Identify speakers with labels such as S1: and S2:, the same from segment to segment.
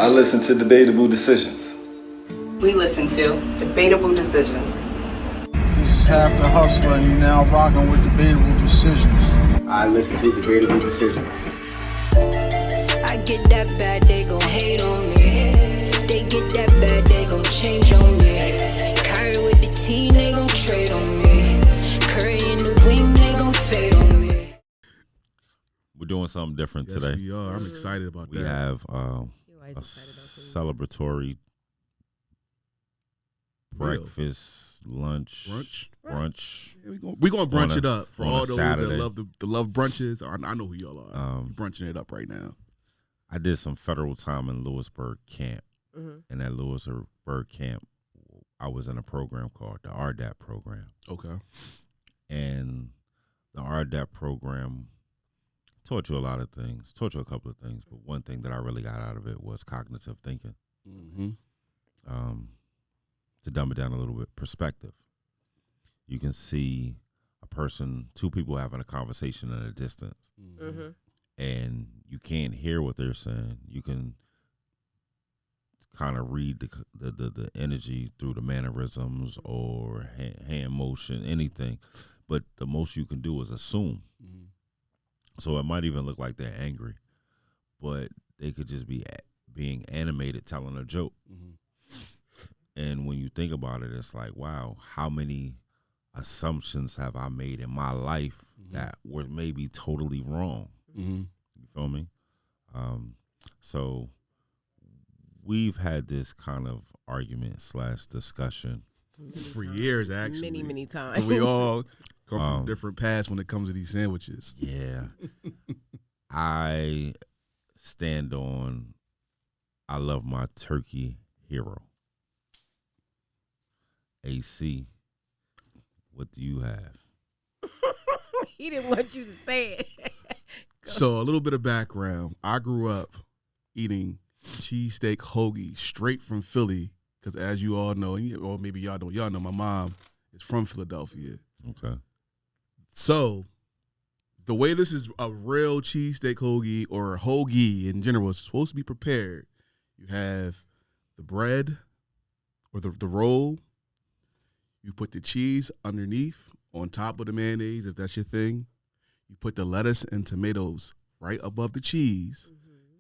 S1: I listen to Debatable Decisions.
S2: We listen to Debatable Decisions.
S3: This is Half the Hustler, and you're now rocking with Debatable Decisions.
S4: I listen to Debatable Decisions.
S5: I get that bad, they gon' hate on me. They get that bad, they gon' change on me. Kyrie with the team, they gon' trade on me. Curry in the wing, they gon' fade on me.
S6: We're doing something different
S7: Yes,
S6: today.
S7: we are. I'm excited about
S6: We
S7: that.
S6: have a celebratory breakfast, lunch, brunch.
S7: Yeah, we're gonna brunch it up for
S6: on a
S7: all those
S6: Saturday.
S7: that love brunches. I know who y'all are. We're brunching it up right now.
S6: I did some federal time in Lewisburg camp.
S8: Mm-hmm.
S6: And at Lewisburg camp, I was in a program called the ARTFORM program.
S7: Okay.
S6: And the ARTFORM program taught you a lot of things, taught you a couple of things, but one thing that I really got out of it was cognitive thinking.
S7: Mm-hmm.
S6: To dumb it down a little bit, perspective. You can see a person, two people having a conversation at a distance,
S8: Mm-hmm.
S6: and you can't hear what they're saying. You can kind of read the energy through the mannerisms or hand motion, anything. But the most you can do is assume.
S7: Mm-hmm.
S6: So it might even look like they're angry, but they could just be being animated telling a joke.
S7: Mm-hmm.
S6: And when you think about it, it's like, wow, how many assumptions have I made in my life that were maybe totally wrong?
S7: Mm-hmm.
S6: You feel me? So we've had this kind of argument / discussion
S7: For years, actually.
S8: Many times.
S7: We all come from different paths when it comes to these sandwiches.
S6: Yeah. I stand on, I love my turkey hero. AC, what do you have?
S8: He didn't want you to say it.
S7: So a little bit of background. I grew up eating cheesesteak hoagie straight from Philly because, as you all know, or maybe y'all don't, y'all know my mom is from Philadelphia.
S6: Okay.
S7: So the way this is a real cheesesteak hoagie or a hoagie in general is supposed to be prepared. You have the bread or the roll. You put the cheese underneath on top of the mayonnaise, if that's your thing. You put the lettuce and tomatoes right above the cheese.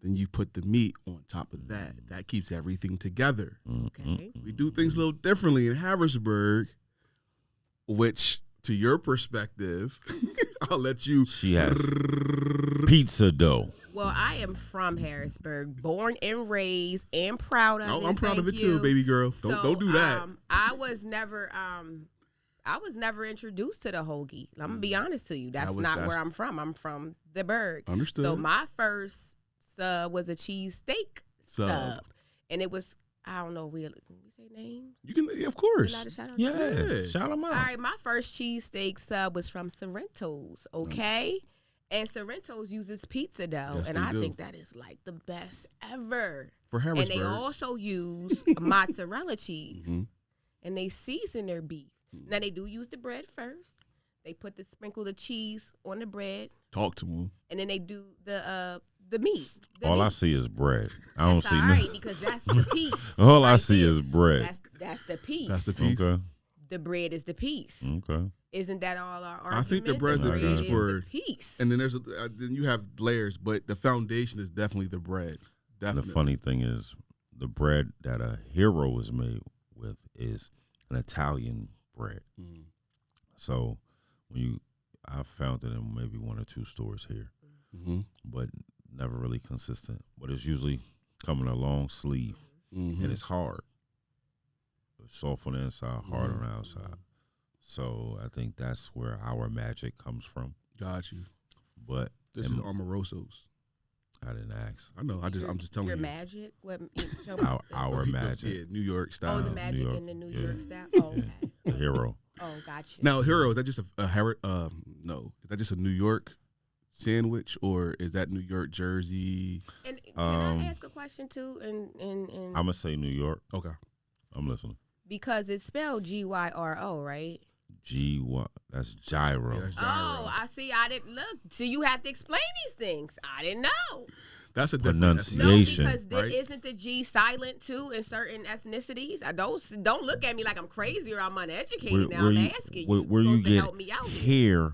S7: Then you put the meat on top of that. That keeps everything together.
S8: Okay.
S7: We do things a little differently in Harrisburg, which, to your perspective, I'll let you.
S6: She has pizza dough.
S8: Well, I am from Harrisburg, born and raised, and proud of it.
S7: Oh, I'm proud of it
S8: Thank
S7: too,
S8: you.
S7: baby girl.
S8: So,
S7: Don't do that.
S8: I was never introduced to the hoagie. I'm gonna be honest to you. That's not where I'm from. I'm from the Berg.
S7: Understood.
S8: So my first sub was a cheesesteak sub, and it was, I don't know. Can we say names?
S7: You can, yeah, of course.
S8: Allowed to shout out
S6: Yeah.
S8: names?
S6: Shout them out.
S8: All right, my first cheesesteak sub was from Sorrento's, okay? And Sorrento's uses pizza dough,
S7: Yes,
S8: and
S7: they
S8: I
S7: do.
S8: think that is like the best ever.
S7: For
S8: And
S7: Harrisburg.
S8: they also use mozzarella cheese, and they season their beef. Now, they do use the bread first. They sprinkle the cheese on the bread,
S7: Talk to him.
S8: and then they do the meat.
S6: All I see is bread. I don't
S8: That's
S6: see
S8: all
S6: nothing.
S8: right, because that's the piece.
S6: All I
S8: right
S6: see
S8: there.
S6: is bread.
S8: That's the piece.
S7: That's the piece.
S6: Okay.
S8: The bread is the piece.
S6: Okay.
S8: Isn't that all our argument?
S7: I think the bread's
S6: the
S8: bread
S6: piece
S8: is
S7: for-
S8: the piece.
S7: And then then you have layers, but the foundation is definitely the bread.
S6: And
S7: Definitely.
S6: the funny thing is, the bread that a hero is made with is an Italian bread. So I found it in maybe one or two stores here, but never really consistent. But it's usually coming a long sleeve, and it's hard. It's soft on the inside, hard on the outside. So I think that's where our magic comes from.
S7: Got you.
S6: But
S7: This is Omaroso's.
S6: I didn't ask.
S7: I know. I'm just telling
S8: Your
S7: you.
S8: magic? What?
S6: Our magic.
S7: Yeah, New York style.
S8: Oh, the magic
S6: York,
S8: in the New
S6: yeah.
S8: York style. Oh, okay.
S6: The hero.
S8: Oh, gotcha.
S7: Now, hero, is that just no? Is that just a New York sandwich, or is that New York, Jersey?
S8: And can I ask a question too? And
S6: I'm gonna say New York.
S7: Okay.
S6: I'm listening.
S8: because it's spelled Gyro, right?
S6: G1. That's gyro.
S7: Yeah, that's gyro.
S8: Oh, I see. I didn't look. So you have to explain these things. I didn't know.
S7: That's a different
S6: Pronunciation.
S8: No, because
S7: right?
S8: isn't the G silent too in certain ethnicities? I don't look at me like I'm crazy or I'm uneducated. Now I'm asking you.
S6: Where you
S8: supposed to
S6: get
S8: help me out
S6: here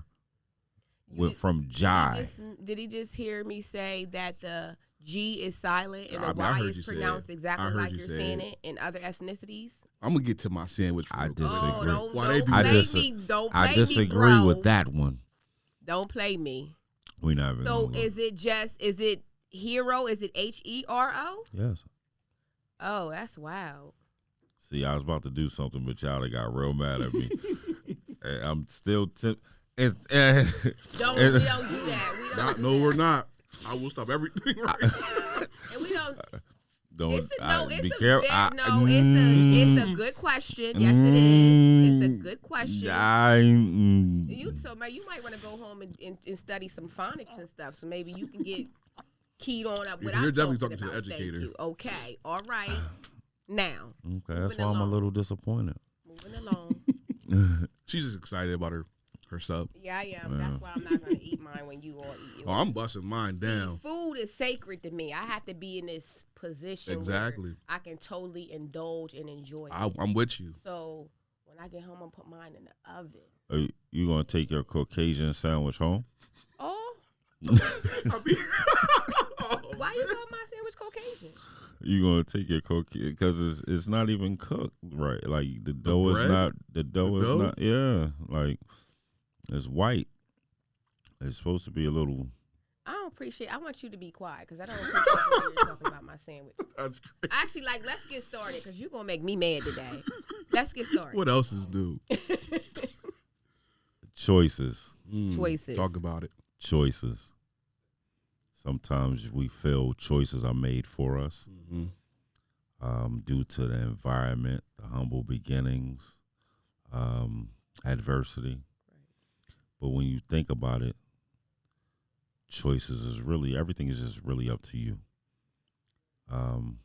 S6: from jai.
S8: Did he just hear me say that the G is silent and
S7: I
S8: the
S7: mean, I
S8: Y
S7: heard
S8: is
S7: you say
S8: pronounced
S7: it. I
S8: exactly
S7: heard
S8: like
S7: you
S8: you're
S7: say
S8: saying
S7: it.
S8: it in other ethnicities?
S7: I'm gonna get to my sandwich.
S6: I
S7: real quick.
S6: disagree.
S8: Oh, don't
S7: Why they do
S8: play
S7: that?
S8: me. Don't play
S6: I
S8: me,
S6: disagree
S8: bro.
S6: with that one.
S8: Don't play me.
S6: We not even.
S8: So
S6: gonna
S8: is it hero? Is it HERO?
S6: Yes.
S8: Oh, that's wild.
S6: See, I was about to do something, but y'all they got real mad at me. And I'm still.
S8: We don't do that.
S7: We're not. I will stop everything right now.
S8: And we don't.
S6: Don't
S8: It's
S6: be
S8: a
S6: careful.
S8: it's a good question. Yes, it is. It's a good question. You might want to go home and study some phonics and stuff. So maybe you can get keyed on up.
S7: Yeah,
S8: What I'm
S7: you're definitely
S8: talking
S7: talking to the
S8: about.
S7: educator.
S8: Thank you. Okay. All right. Now.
S6: Okay, that's why
S8: moving
S6: I'm a
S8: along.
S6: little disappointed.
S8: Moving along.
S7: She's just excited about her sub.
S8: Yeah, I am. That's why I'm not gonna eat mine when you all eat yours.
S7: Oh, I'm busting mine down.
S8: Food is sacred to me. I have to be in this position
S7: Exactly.
S8: where I can totally indulge and enjoy it.
S7: I'm with you.
S8: So when I get home, I'll put mine in the oven.
S6: Are you gonna take your Caucasian sandwich home?
S8: Oh,
S7: I mean,
S8: why you call my sandwich Caucasian?
S6: You gonna take your Caucasian because it's not even cooked right. Like the dough is
S7: bread?
S6: not. The dough is
S7: dough?
S6: not. Yeah, like it's white. It's supposed to be a little.
S8: I want you to be quiet because I don't appreciate when you're talking about my sandwich.
S7: that's great.
S8: Actually, let's get started because you're gonna make me mad today. Let's get started.
S7: What else is new?
S6: Choices.
S8: Choices.
S7: Talk about it.
S6: Choices. Sometimes we feel choices are made for us due to the environment, the humble beginnings, adversity. But when you think about it, choices is really, everything is just really up to you. I'm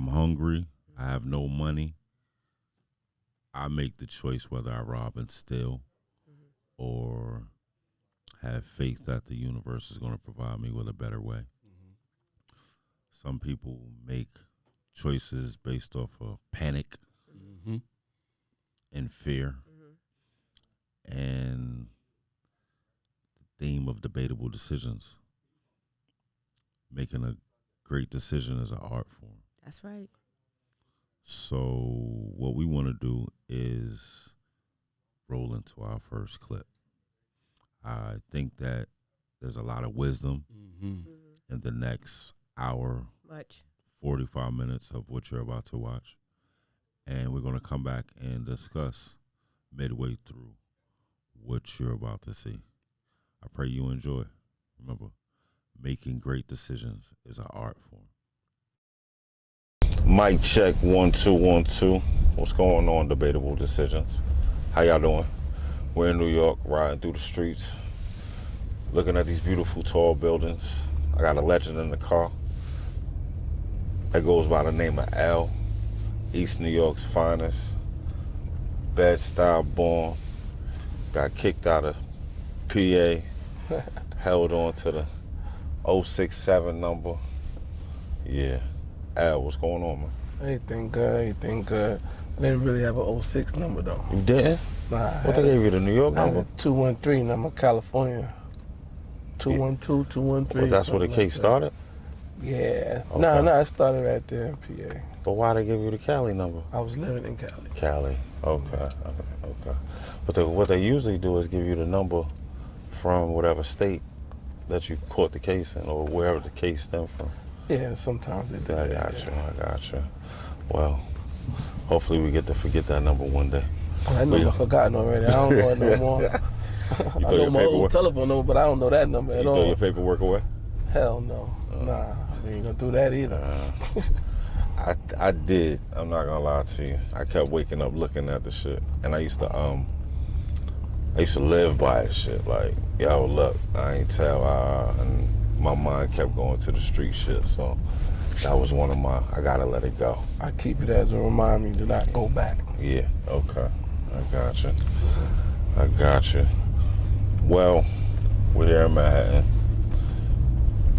S6: hungry. I have no money. I make the choice whether I rob and steal or have faith that the universe is going to provide me with a better way. Some people make choices based off of panic and fear. And the theme of debatable decisions. Making a great decision is an art form.
S8: That's right.
S6: So what we want to do is roll into our first clip. I think that there's a lot of wisdom in the next hour, 45 minutes of what you're about to watch. And we're going to come back and discuss midway through what you're about to see. I pray you enjoy. Remember, making great decisions is an art form. Mic check 1 2 1 2. What's going on, Debatable Decisions? How y'all doing? We're in New York, riding through the streets, looking at these beautiful tall buildings. I got a legend in the car that goes by the name of Al, East New York's finest, Bed-Stuy born, got kicked out of PA, held on to the 067 number. Yeah. Al, what's going on, man?
S9: Everything good. I didn't really have a 06 number though.
S6: You didn't?
S9: Nah.
S6: What they gave you, the New York
S9: I had
S6: number?
S9: a 213 number, California. 212, 213.
S6: Well, that's where the case started?
S9: Yeah.
S6: Okay.
S9: No, it started right there in PA.
S6: But why they give you the Cali number?
S9: I was living in Cali.
S6: Cali. Okay. But what they usually do is give you the number from whatever state that you caught the case in or wherever the case stemmed from.
S9: Yeah, sometimes they do
S6: I
S9: that.
S6: got you. Well, hopefully we get to forget that number one day.
S9: That number forgotten already. I don't know it no more.
S6: You
S9: I
S6: throw
S9: know
S6: your
S9: my old
S6: paperwork?
S9: telephone number, but I don't know that number at
S6: You
S9: all.
S6: throw your paperwork away?
S9: Hell no. Nah, we ain't gonna do that either.
S6: I did. I'm not gonna lie to you. I kept waking up looking at the shit, and I used to live by the shit. Like, yo, look, I ain't tell. And my mind kept going to the street shit. So that was one of my. I gotta let it go.
S9: I keep it as a reminder to not go back.
S6: Yeah. Okay. I got you. I got you. Well, we're here in Manhattan.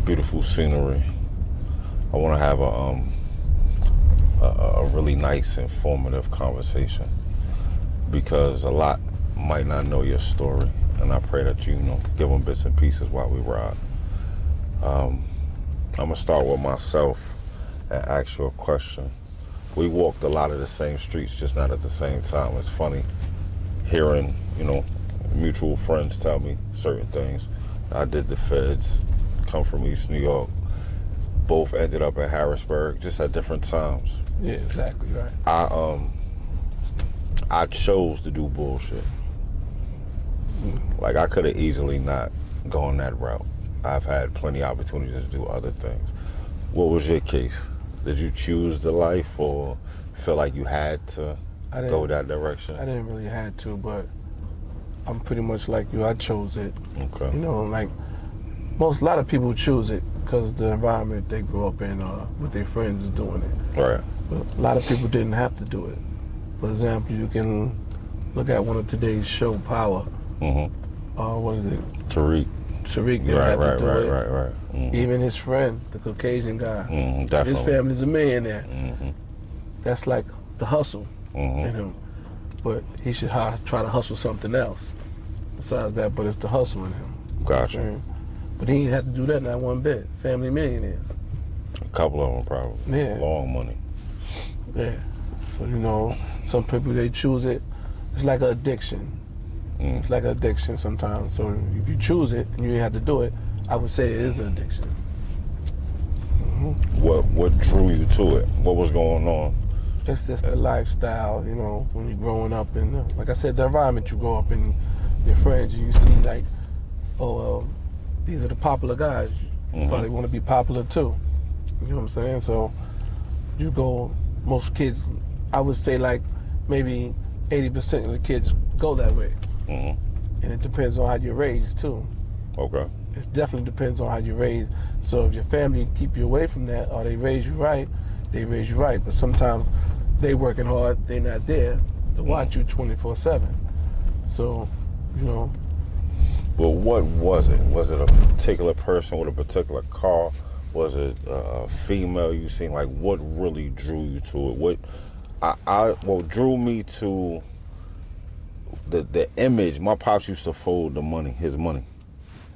S6: Beautiful scenery. I want to have a really nice, informative conversation because a lot might not know your story, and I pray that you give them bits and pieces while we ride. I'm gonna start with myself and ask you a question. We walked a lot of the same streets, just not at the same time. It's funny hearing, mutual friends tell me certain things. I did the feds, come from East New York. Both ended up in Harrisburg, just at different times.
S9: Yeah, exactly right.
S6: I chose to do bullshit. Like I could have easily not gone that route. I've had plenty of opportunities to do other things. What was your case? Did you choose the life or feel like you had to go that direction?
S9: I didn't really have to, but I'm pretty much like you. I chose it.
S6: Okay.
S9: Like a lot of people choose it because the environment they grew up in, with their friends is doing it.
S6: Right.
S9: But a lot of people didn't have to do it. For example, you can look at one of today's show, Power.
S6: Mm-hmm.
S9: What is it?
S6: Tariq
S9: didn't have to do it.
S6: Right. Mm-hmm.
S9: Even his friend, the Caucasian guy,
S6: definitely.
S9: his family's a millionaire.
S6: Mm-hmm.
S9: That's like the hustle in him. But he should try to hustle something else besides that, but it's the hustle in him.
S6: Gotcha.
S9: But he ain't had to do that, not one bit. Family millionaires.
S6: A couple of them probably.
S9: Yeah.
S6: Long money.
S9: Yeah. So, some people, they choose it. It's like an addiction. It's like an addiction sometimes. So if you choose it and you ain't have to do it, I would say it is an addiction. Mm-hmm.
S6: What drew you to it? What was going on?
S9: It's just the lifestyle, when you're growing up in, like I said, the environment you grow up in, your friends, and you see like, these are the popular guys. You probably want to be popular too. You know what I'm saying? So you go, most kids, I would say like maybe 80% of the kids go that way. And it depends on how you're raised too.
S6: Okay.
S9: It definitely depends on how you're raised. So if your family keep you away from that, or they raise you right, they raise you right. But sometimes they working hard, they're not there to watch you 24/7. So,
S6: But what was it? Was it a particular person with a particular car? Was it a female you seen? Like, what really drew you to it? What drew me to the image? My pops used to fold his money.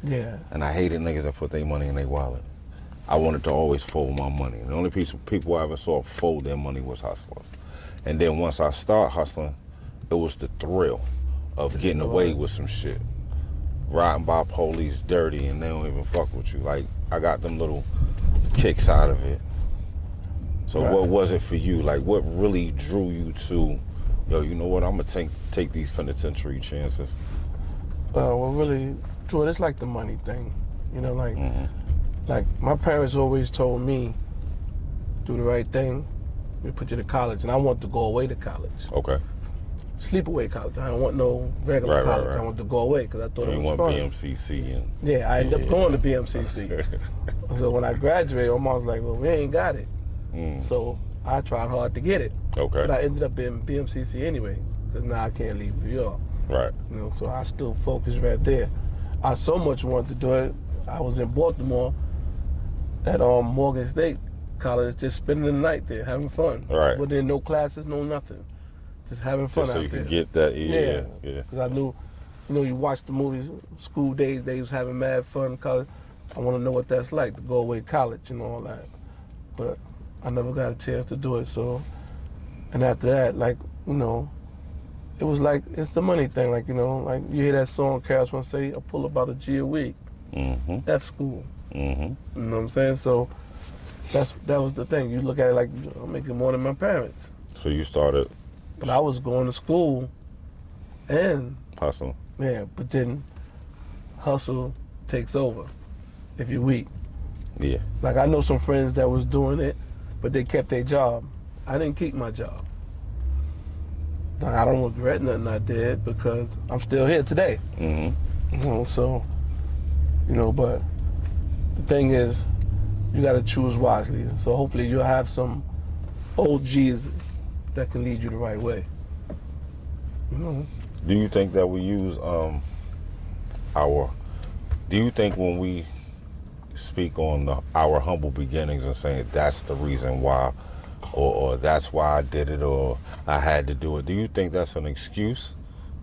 S9: yeah.
S6: And I hated niggas that put their money in their wallet. I wanted to always fold my money. The only people I ever saw fold their money was hustlers. And then once I started hustling, it was the thrill of getting away with some shit. Riding by police dirty and they don't even fuck with you. Like, I got them little kicks out of it. So what was it for you? Like, what really drew you to, you know what, I'm gonna take these penitentiary chances?
S9: What really drew it, it's like the money thing. Like my parents always told me, do the right thing, we put you to college, and I wanted to go away to college.
S6: Okay.
S9: Sleepaway college. I don't want no regular college. I wanted to go away because I thought it was fun.
S6: BMCC and
S9: yeah, I ended up going to BMCC. So when I graduated, my mom was like, well, we ain't got it. So I tried hard to get it.
S6: Okay.
S9: But I ended up in BMCC anyway because now I can't leave New York.
S6: Right.
S9: So I still focused right there. I so much wanted to do it. I was in Baltimore at Morgan State College, just spending the night there, having fun.
S6: Right.
S9: But then no classes, no nothing. Just having fun
S6: just so
S9: out
S6: you
S9: there.
S6: can get that, yeah.
S9: Because I knew, you watch the movies, School Days, they was having mad fun in college. I want to know what that's like to go away to college and all that. But I never got a chance to do it. So, and after that, it was like, it's the money thing. Like, like you hear that song, Carols want to say, I pull about a G a week. F school. You know what I'm saying? So that was the thing. You look at it like, I'm making more than my parents.
S6: So you started.
S9: But I was going to school and
S6: hustling.
S9: Yeah, but then hustle takes over if you're weak.
S6: Yeah.
S9: Like I know some friends that was doing it, but they kept their job. I didn't keep my job. Like, I don't regret nothing I did because I'm still here today. So, but the thing is, you got to choose wisely. So hopefully you'll have some OGs that can lead you the right way.
S6: Do you think that we use do you think when we speak on our humble beginnings and saying that's the reason why, or that's why I did it, or I had to do it, do you think that's an excuse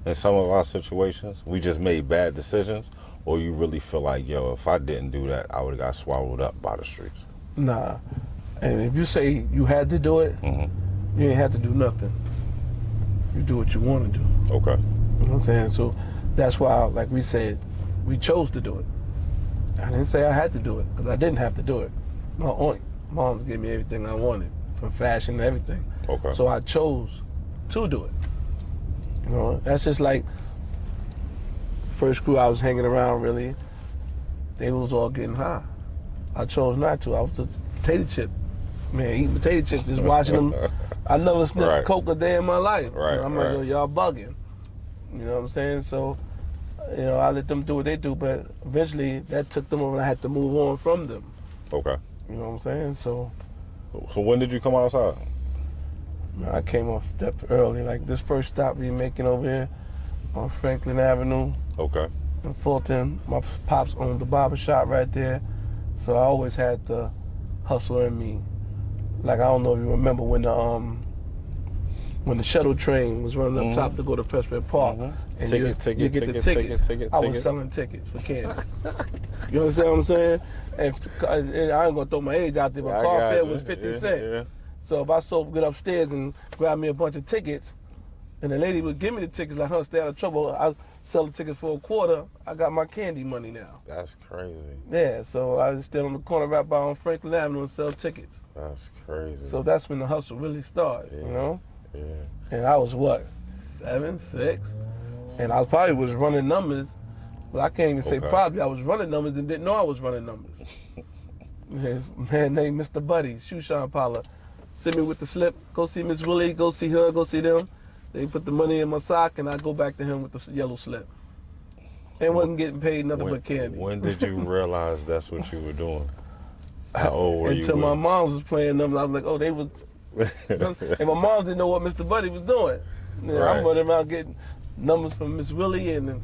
S6: in some of our situations? We just made bad decisions, or you really feel like, yo, if I didn't do that, I would have got swallowed up by the streets?
S9: Nah. And if you say you had to do it, you ain't had to do nothing. You do what you want to do.
S6: Okay.
S9: You know what I'm saying? So that's why, like we said, we chose to do it. I didn't say I had to do it, because I didn't have to do it. My mom's gave me everything I wanted, from fashion to everything.
S6: Okay.
S9: So I chose to do it. You know, that's just like first crew I was hanging around, really, they was all getting high. I chose not to. I was the potato chip man, eating potato chips, just watching them. I never sniffed coke a day in my life.
S6: Right,
S9: You know, I'm like, yo, y'all bugging. You know what I'm saying? So, you know, I let them do what they do, but eventually that took them over and I had to move on from them.
S6: Okay.
S9: You know what I'm saying? So
S6: when did you come outside?
S9: I came off step early. Like this first stop we making over here on Franklin Avenue.
S6: Okay.
S9: In Fulton. My pops owned the barber shop right there. So I always had the hustler in me. Like, I don't know if you remember when the shuttle train was running up top to go to Prospect Park, and you get the tickets. I was selling tickets for candy. You understand what I'm saying? And I ain't gonna throw my age out there, but car fare was 50 cents. Yeah. So if I get upstairs and grab me a bunch of tickets, and the lady would give me the tickets, like, stay out of trouble, I sell the tickets for $25. I got my candy money now.
S6: That's crazy.
S9: Yeah, so I was still on the corner right by on Franklin Avenue and sell tickets.
S6: That's crazy.
S9: So that's when the hustle really started, you know?
S6: Yeah.
S9: And I was what, 7, 6? And I probably was running numbers, but I can't even say probably. I was running numbers and didn't know I was running numbers. His man named Mr. Buddy, shoe shine parlor, sent me with the slip, go see Miss Willie, go see her, go see them. They put the money in my sock and I go back to him with the yellow slip. And wasn't getting paid nothing but candy.
S6: When did you realize that's what you were doing? How old were you?
S9: Until my moms was playing numbers, I was like, oh, they was. And my moms didn't know what Mr. Buddy was doing. You know, I'm running around getting numbers from Miss Willie and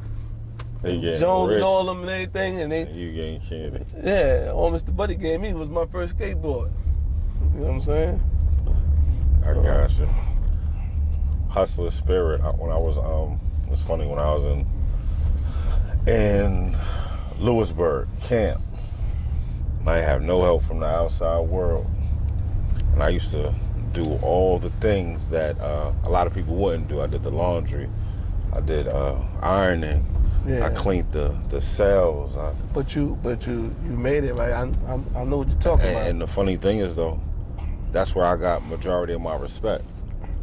S9: Jones and all them and everything. And
S6: you getting candy.
S9: Yeah, all Mr. Buddy gave me was my first skateboard. You know what I'm saying?
S6: I got you. Hustler spirit. When I was, it's funny, when I was in Lewisburg camp, I have no help from the outside world. And I used to do all the things that a lot of people wouldn't do. I did the laundry. I did ironing.
S9: Yeah.
S6: I cleaned the cells.
S9: But you made it, right? I know what you're talking about.
S6: And the funny thing is, though, that's where I got majority of my respect.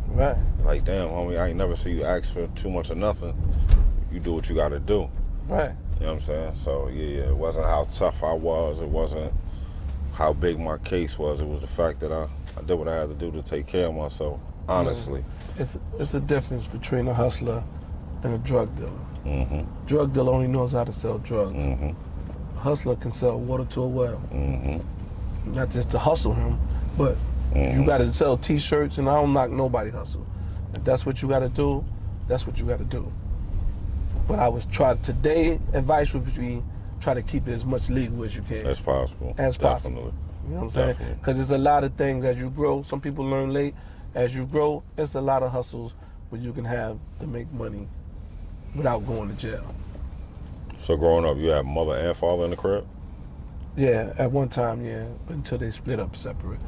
S9: Right.
S6: Like, damn, homie, I ain't never see you ask for too much of nothing. You do what you got to do.
S9: Right.
S6: You know what I'm saying? So, yeah, it wasn't how tough I was. It wasn't how big my case was. It was the fact that I did what I had to do to take care of myself, honestly.
S9: It's a difference between a hustler and a drug dealer.
S6: Mm-hmm.
S9: Drug dealer only knows how to sell drugs.
S6: Mm-hmm.
S9: A hustler can sell water to a well.
S6: Mm-hmm.
S9: Not just to hustle him, but you got to sell T-shirts, and I don't knock nobody hustle. If that's what you got to do, that's what you got to do. But today, advice would be try to keep it as much legal as you can.
S6: As possible.
S9: As possible. You know what I'm saying? Because there's a lot of things as you grow. Some people learn late. As you grow, it's a lot of hustles where you can have to make money without going to jail.
S6: So growing up, you had mother and father in the crib?
S9: Yeah, at one time, yeah, but until they split up separate.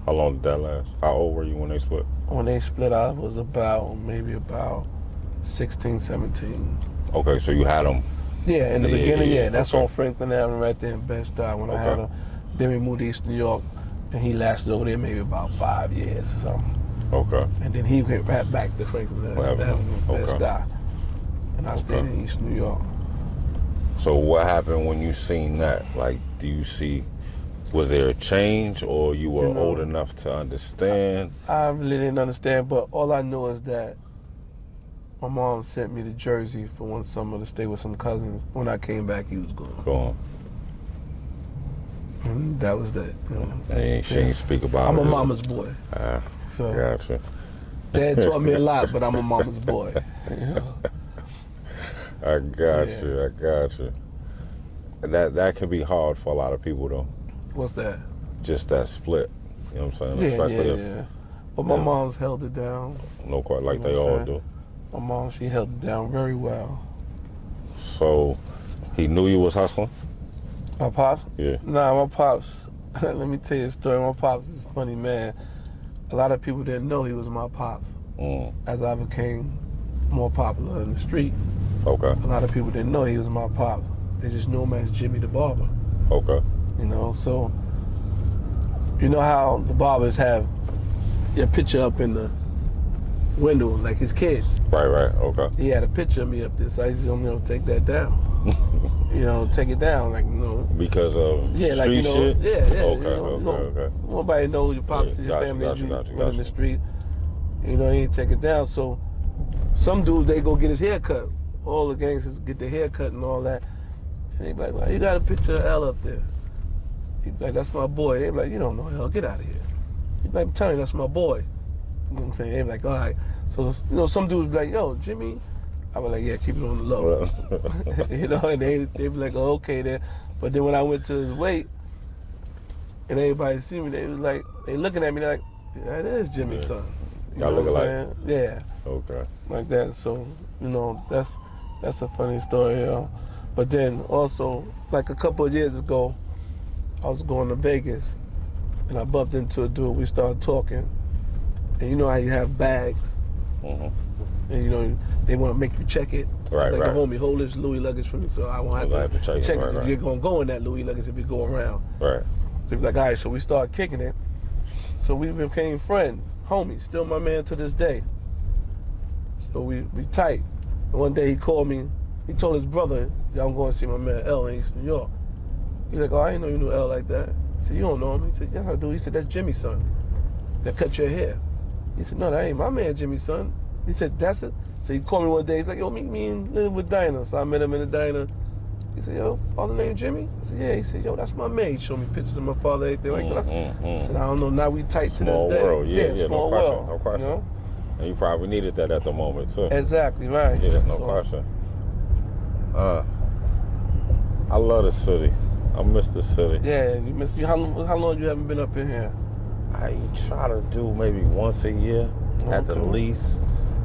S6: How long did that last? How old were you when they split?
S9: When they split, I was maybe about 16, 17.
S6: Okay, so you had them.
S9: Yeah, in the beginning, yeah. That's on Franklin Avenue right there in Bed-Stuy when I had him. Then we moved to East New York, and he lasted over there maybe about 5 years or something.
S6: Okay.
S9: And then he went right back to Franklin Avenue, Bed-Stuy. And I stayed in East New York.
S6: So what happened when you seen that? Like, was there a change, or you were old enough to understand?
S9: I really didn't understand, but all I knew is that my mom sent me to Jersey for one summer to stay with some cousins. When I came back, he was gone.
S6: Gone.
S9: And that was that. You know.
S6: And she ain't speak about it.
S9: I'm a mama's boy.
S6: So. Gotcha.
S9: Dad taught me a lot, but I'm a mama's boy. You know?
S6: I got you. That can be hard for a lot of people though.
S9: What's that?
S6: Just that split. You know what I'm saying?
S9: Yeah. But my mom's held it down.
S6: No, quite like they all do.
S9: My mom, she held it down very well.
S6: So, he knew you was hustling?
S9: My pops?
S6: Yeah.
S9: Nah, my pops, let me tell you a story. My pops is a funny man. A lot of people didn't know he was my pops. As I became more popular in the street.
S6: Okay.
S9: A lot of people didn't know he was my pops. They just knew him as Jimmy the Barber.
S6: Okay.
S9: You know, so, you know how the barbers have your picture up in the window, like his kids.
S6: Right, okay.
S9: He had a picture of me up there, so I said, take that down. Take it down, like,
S6: because of
S9: street
S6: like, shit?
S9: Yeah.
S6: Okay.
S9: Nobody knows your pops is your family in the street. You ain't take it down. So some dudes, they go get his hair cut. All the gangsters get their hair cut and all that. And they be like, well, you got a picture of L up there. He be like, that's my boy. They be like, you don't know L, get out of here. He be like, I'm telling you, that's my boy. You know what I'm saying? They be like, all right. So, some dudes be like, yo, Jimmy. I was like, yeah, keep it on the low. And they be like, oh, okay then. But then when I went to his weight, and everybody see me, they was like, they looking at me like, yeah, that is Jimmy's son.
S6: Y'all looking like?
S9: Yeah.
S6: Okay.
S9: Like that. So, that's a funny story, But then also, like a couple of years ago, I was going to Vegas, and I bumped into a dude. We started talking, and you know how you have bags, and they want to make you check it. So
S6: right.
S9: A homie, hold this Louis luggage for me, so I won't have to check it. Right. You're gonna go in that Louis luggage if you go around.
S6: Right.
S9: So he's like, all right. So we started kicking it. So we became friends, homies. Still my man to this day. So we tight. And one day he called me. He told his brother, yeah, I'm going to see my man L in East New York. He's like, oh, I didn't know you knew L like that. I said, you don't know him? He said, yes, I do. He said, that's Jimmy's son that cut your hair. He said, no, that ain't my man Jimmy's son. He said, that's it. So he called me one day. He's like, yo, meet me with Dinah. So I met him in the diner. He said, yo, father named Jimmy? I said, yeah. He said, yo, that's my man. He showed me pictures of my father, everything like that. I said, I don't know. Now we tight
S6: small
S9: to this day.
S6: World. Yeah,
S9: small
S6: no
S9: world.
S6: No question. And you probably needed that at the moment, too.
S9: Exactly, right.
S6: Yeah, no question. I love the city. I miss the city.
S9: Yeah, you miss. How long you haven't been up in here?
S6: I try to do maybe once a year at the least.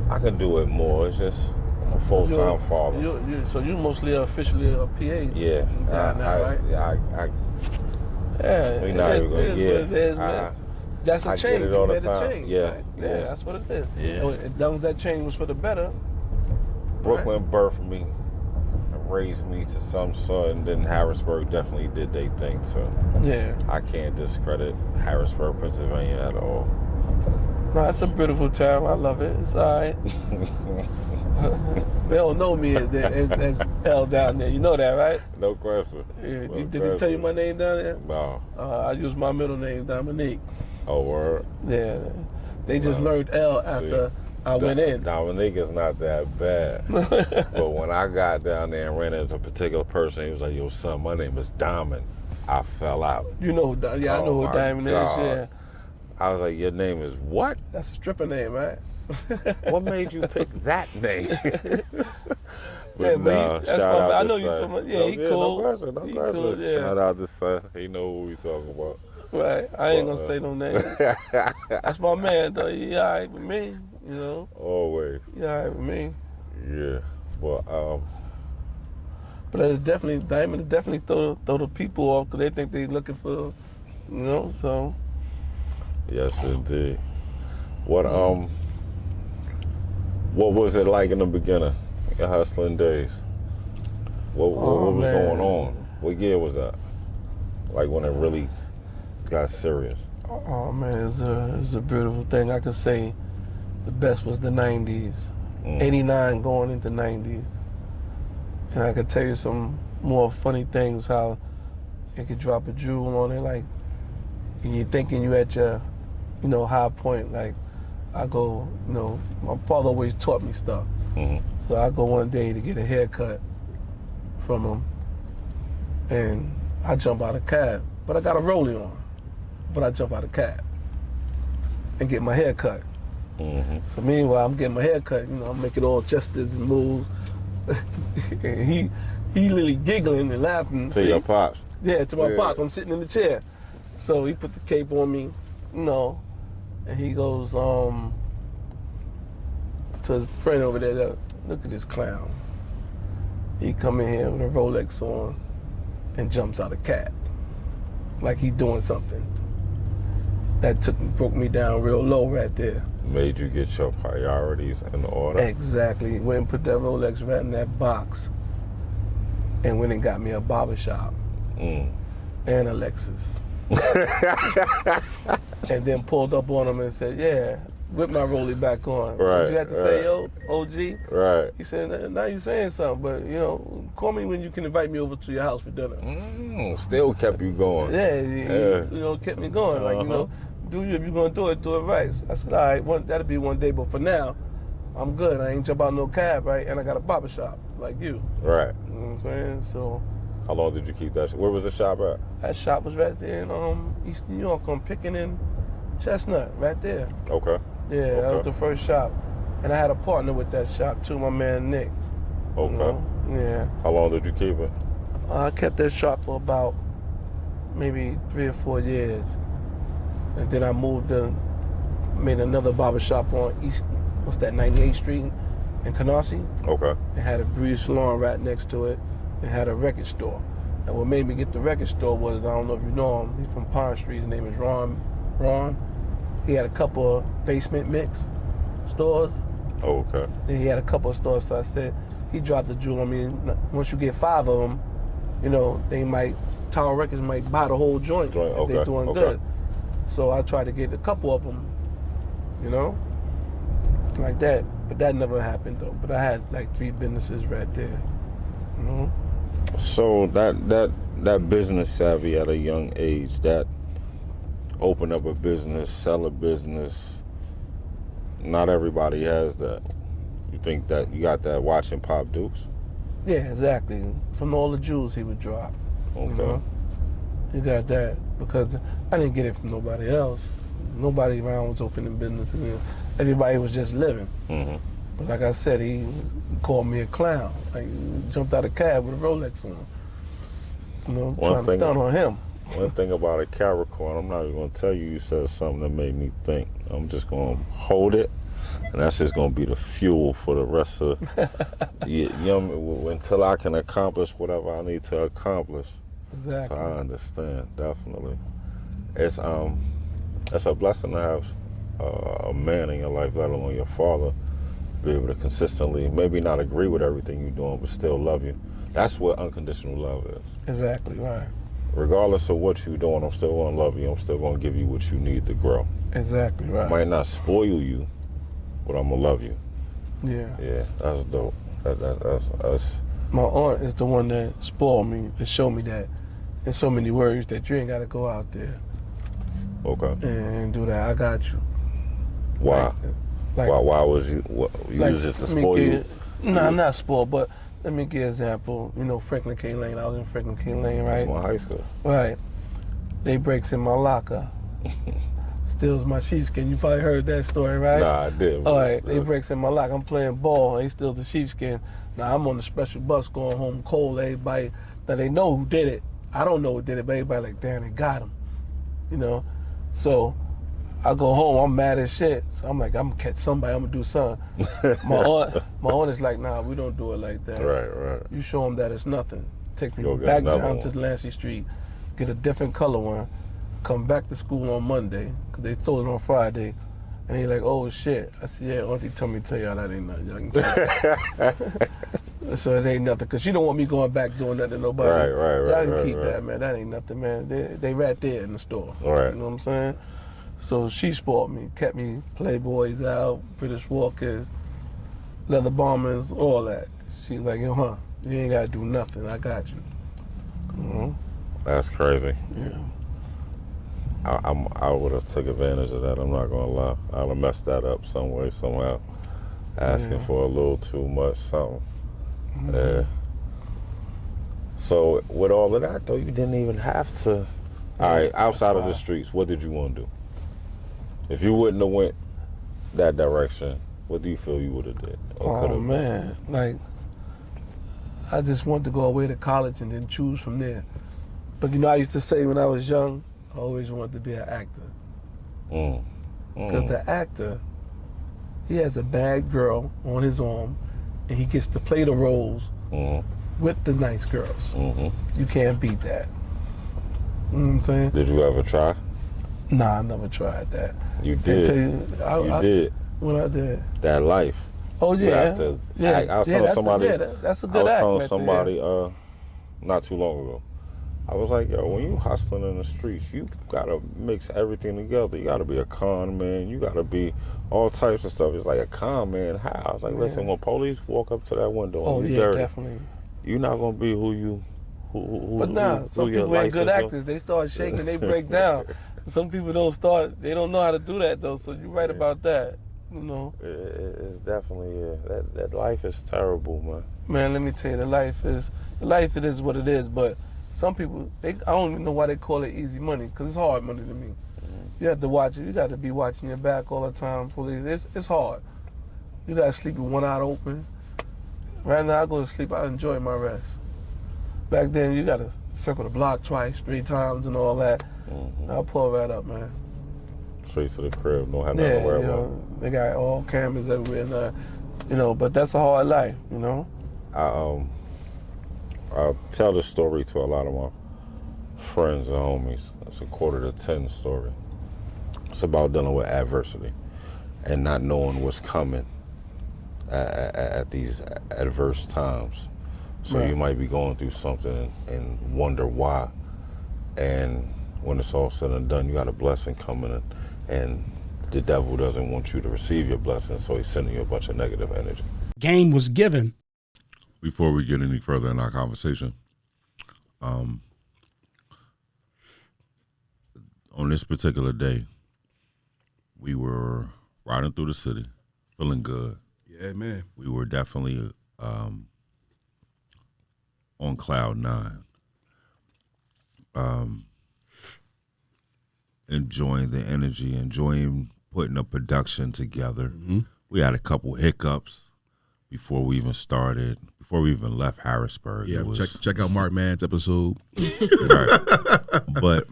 S6: I can do it more. It's just I'm a full-time father.
S9: So you mostly officially a PA.
S6: Yeah.
S9: Right? Yeah.
S6: We not even gonna get.
S9: That's a change.
S6: Get it all the
S9: you made
S6: time.
S9: a change.
S6: Yeah.
S9: Right? Yeah, that's what it is.
S6: Yeah.
S9: As long as that change was for the better.
S6: Brooklyn birthed me, raised me to some sort, and then Harrisburg definitely did their thing too.
S9: Yeah.
S6: I can't discredit Harrisburg, Pennsylvania at all.
S9: No, it's a beautiful town. I love it. It's all right. They don't know me as L down there. You know that, right?
S6: No question.
S9: Yeah. Did they tell you my name down there?
S6: No.
S9: I use my middle name, Dominique.
S6: Oh, word?
S9: Yeah. They just learned L after I went in.
S6: Dominique is not that bad. But when I got down there and ran into a particular person, he was like, yo, son, my name is Diamond. I fell out.
S9: You know who, I know who Diamond is, yeah.
S6: I was like, your name is what?
S9: That's a stripper name, right?
S6: What made you pick that name?
S9: But
S6: shout out
S9: I know
S6: to
S9: you
S6: son.
S9: talking about, he cool.
S6: No question.
S9: Cool, yeah.
S6: Shout out to son. He know what we talking about.
S9: Right. I ain't gonna say no name. That's my man, though. He all right with me, you know.
S6: Always.
S9: He all right with me.
S6: Yeah.
S9: But it's definitely, Diamond definitely throw the people off because they think they looking for, so.
S6: Yes, indeed. What was it like in the beginning, your hustling days? What was going on? What year was that? Like when it really got serious?
S9: Oh man, it's a beautiful thing. I could say the best was the 90s, 89 going into 90s. And I could tell you some more funny things, how it could drop a jewel on it, like, and you're thinking you at your, high point. Like, I go, my father always taught me stuff. So I go one day to get a haircut from him, and I jump out of cab, but I got a rollie on, but I jump out of cab and get my hair cut. So meanwhile, I'm getting my hair cut. You know, I'm making all gestures and moves. And he literally giggling and laughing.
S6: To your pops.
S9: Yeah, to my pops. I'm sitting in the chair. So he put the cape on me, you know, and he goes to his friend over there, look at this clown. He come in here with a Rolex on and jumps out a cab. Like he doing something. That broke me down real low right there.
S6: Made you get your priorities in order.
S9: Exactly. Went and put that Rolex right in that box and went and got me a barbershop and a Lexus. And then pulled up on him and said, yeah, whip my Rollie back on.
S6: Right,
S9: What you had to say, yo, OG?
S6: Right.
S9: He said, now you saying something, but, you know, call me when you can invite me over to your house for dinner.
S6: Still kept you going.
S9: Yeah, he you know, kept me going. Like, you know, if you're going to do it right. I said, all right, that'll be one day, but for now, I'm good. I ain't jump out no cab, right? And I got a barbershop, like you.
S6: Right.
S9: You know what I'm saying? So.
S6: How long did you keep that? Where was the shop at?
S9: That shop was right there in East New York on Picking and Chestnut, right there.
S6: Okay.
S9: Yeah, that was the first shop. And I had a partner with that shop too, my man Nick.
S6: Okay.
S9: You know? Yeah.
S6: How long did you keep it?
S9: I kept that shop for about maybe 3 or 4 years. And then I moved and made another barbershop on 98th Street in Canarsie.
S6: Okay.
S9: It had a beauty salon right next to it. It had a record store. And what made me get the record store was, I don't know if you know him, he's from Pond Street, his name is Ron. He had a couple of basement mix stores.
S6: Oh, okay.
S9: Then he had a couple of stores, so I said, he dropped the jewel on me. Once you get 5 of them, you know, Tower Records might buy the whole joint if they're doing good. So I tried to get a couple of them, you know, like that. But that never happened though. But I had like 3 businesses right there, you know.
S6: So that business savvy at a young age, that open up a business, sell a business, not everybody has that. You think that you got that watching Pop Dukes?
S9: Yeah, exactly. From all the jewels he would drop.
S6: Okay.
S9: You know? You got that because I didn't get it from nobody else. Nobody around was opening businesses. Everybody was just living. But like I said, he called me a clown. Like, he jumped out of a cab with a Rolex on. You know, trying to stunt on him.
S6: One thing about a Capricorn, I'm not even going to tell you said something that made me think. I'm just going to hold it, and that's just going to be the fuel for the rest of until I can accomplish whatever I need to accomplish.
S9: Exactly.
S6: So I understand, definitely. It's a blessing to have a man in your life, let alone your father, be able to consistently, maybe not agree with everything you're doing, but still love you. That's what unconditional love is.
S9: Exactly, right.
S6: Regardless of what you're doing, I'm still going to love you. I'm still going to give you what you need to grow.
S9: Exactly, right.
S6: I might not spoil you, but I'm going to love you.
S9: Yeah.
S6: Yeah, that's dope. That's
S9: My aunt is the one that spoiled me and showed me that in so many words that you ain't got to go out there.
S6: Okay.
S9: And do that. I got you.
S6: Why? Why was you? You was just to spoil you?
S9: No, I'm not spoiled, but let me give an example. You know, Franklin K. Lane. I was in Franklin K. Lane, right?
S6: That's my high school.
S9: Right. They breaks in my locker. Steals my sheepskin. You probably heard that story, right?
S6: Nah, I did.
S9: All right. They breaks in my locker. I'm playing ball. And he steals the sheepskin. Now I'm on the special bus going home cold. Everybody, now they know who did it. I don't know who did it, but everybody like, damn, they got him. You know? So I go home, I'm mad as shit. So I'm like, I'm gonna catch somebody, I'm gonna do something. My aunt is like, nah, we don't do it like that.
S6: Right.
S9: You show them that it's nothing. Take me back down to Delancey Street, get a different color one, come back to school on Monday, because they stole it on Friday. And he like, oh shit. I said, yeah, auntie told me to tell y'all that ain't nothing. Y'all can keep it. So it ain't nothing, because she don't want me going back doing that to nobody.
S6: Right.
S9: Y'all can keep that, man. That ain't nothing, man. They right there in the store.
S6: Right.
S9: You know what I'm saying? So she spoiled me, kept me Playboys out, British Walkers, Leather Bombers, all that. She's like, you ain't got to do nothing. I got you. Mm-hmm.
S6: That's crazy.
S9: Yeah.
S6: I would have took advantage of that. I'm not gonna lie. I'd have messed that up some way, somehow. Asking for a little too much something. Mm-hmm. Yeah. So with all of that though, you didn't even have to. All right, outside of the streets, what did you want to do? If you wouldn't have went that direction, what do you feel you would have did?
S9: Oh man, like I just wanted to go away to college and then choose from there. But you know, I used to say when I was young, I always wanted to be an actor. Because the actor, he has a bad girl on his arm, and he gets to play the roles with the nice girls. You can't beat that. You know what I'm saying?
S6: Did you ever try?
S9: Nah, I never tried that.
S6: You did.
S9: You
S6: did.
S9: What I did?
S6: That life.
S9: Oh yeah.
S6: I was telling somebody.
S9: That's a good act.
S6: I was telling somebody not too long ago. I was like, yo, when you hustling in the streets, you gotta mix everything together. You gotta be a con man. You gotta be all types of stuff. It's like a con man. How? I was like, listen, when police walk up to that window, and you dirty,
S9: definitely.
S6: You're not gonna be who you.
S9: But nah, some people ain't good actors. They start shaking, they break down. Some people they don't know how to do that though. So you're right about that. You know.
S6: It's definitely that life is terrible, man.
S9: Man, let me tell you, life it is what it is. But some people, I don't even know why they call it easy money, because it's hard money to me. You have to watch it. You got to be watching your back all the time. Police, it's hard. You got to sleep with one eye open. Right now, I go to sleep. I enjoy my rest. Back then, you got to circle the block twice, 3 times, and all that. I'll pull that up, man.
S6: Straight to the crib. Don't have nothing to worry about.
S9: They got all cameras everywhere now. But that's a hard life, you know.
S6: I tell this story to a lot of my friends and homies. It's a 9:45 story. It's about dealing with adversity and not knowing what's coming at these adverse times. So you might be going through something and wonder why. And when it's all said and done, you got a blessing coming, and the devil doesn't want you to receive your blessing, so he's sending you a bunch of negative energy.
S10: Game was given.
S6: Before we get any further in our conversation, on this particular day, we were riding through the city, feeling good.
S7: Yeah, man.
S6: We were definitely on cloud 9, enjoying the energy, enjoying putting a production together. We had a couple hiccups before we even left Harrisburg.
S7: Yeah, check out Mark Mann's episode.
S6: Right. But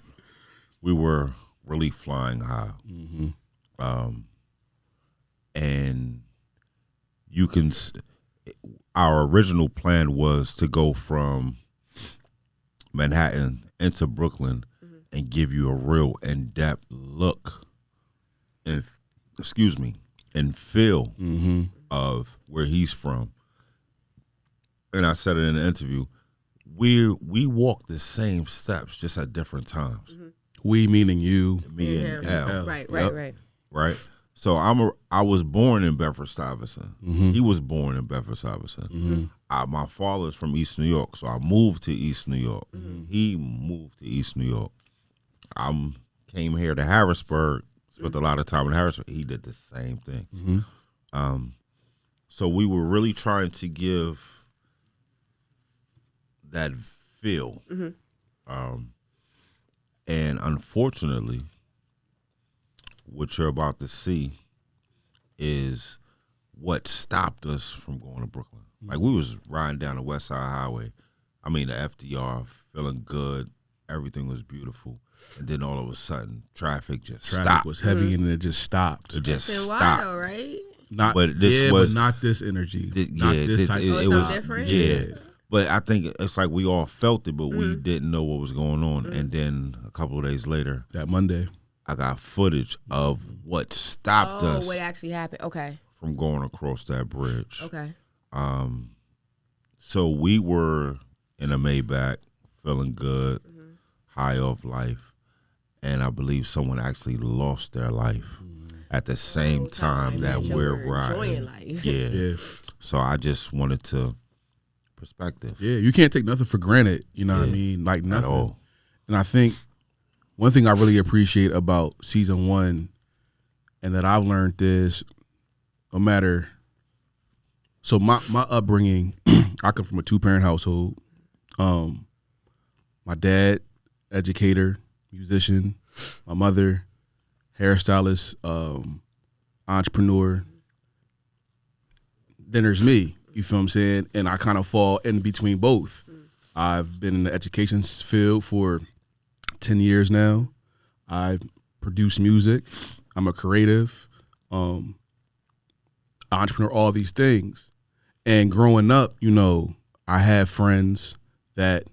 S6: we were really flying high. And you can, our original plan was to go from Manhattan into Brooklyn and give you a real in-depth look and feel of where he's from. And I said it in the interview, we walk the same steps, just at different times.
S7: We meaning you,
S6: me and Al.
S8: Right.
S6: So I was born in Bedford-Stuyvesant. He was born in Bedford-Stuyvesant. My father's from East New York, so I moved to East New York. He moved to East New York. I came here to Harrisburg, spent a lot of time in Harrisburg. He did the same thing. So we were really trying to give that feel. And unfortunately, what you're about to see is what stopped us from going to Brooklyn. Like, we was riding down the West Side Highway. I mean, the FDR, feeling good. Everything was beautiful. And then all of a sudden, traffic stopped.
S7: Traffic was heavy and it just stopped.
S6: It just stopped.
S8: Wild, right?
S7: But not this energy. Not this type of
S8: it was different.
S6: Yeah. But I think it's like we all felt it, but we didn't know what was going on. And then a couple of days later,
S7: that Monday,
S6: I got footage of what stopped us.
S8: What actually happened? Okay.
S6: From going across that bridge.
S8: Okay.
S6: So we were in a Maybach, feeling good, high off life, and I believe someone actually lost their life at the same time that we're riding.
S8: Life.
S6: Yeah. So I just wanted to perspective.
S7: Yeah, you can't take nothing for granted. You know what I mean? Like nothing. At all. And I think one thing I really appreciate about season 1, and that I've learned is, no matter. So my upbringing, I come from a 2-parent household. My dad, educator, musician. My mother, hairstylist. entrepreneur. Then there's me. You feel what I'm saying? And I kind of fall in between both. I've been in the education field for 10 years now. I produce music. I'm a creative, entrepreneur, all these things. And growing up, you know, I had friends that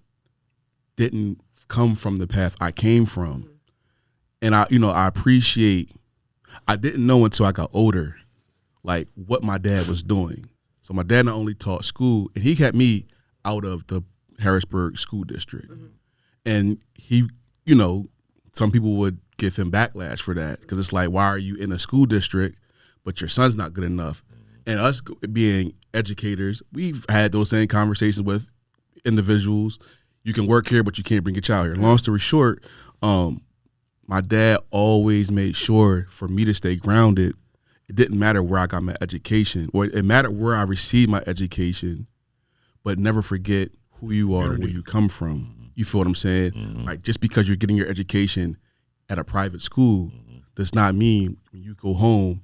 S7: didn't come from the path I came from. And I appreciate, I didn't know until I got older, like what my dad was doing. So my dad not only taught school, and he kept me out of the Harrisburg school district. And he, you know, some people would give him backlash for that because it's like, why are you in a school district, but your son's not good enough? And us being educators, we've had those same conversations with individuals. You can work here, but you can't bring your child here. Long story short, my dad always made sure for me to stay grounded. It didn't matter where I got my education, or it mattered where I received my education, but never forget who you are and where you come from. You feel what I'm saying? Like, just because you're getting your education at a private school does not mean when you go home,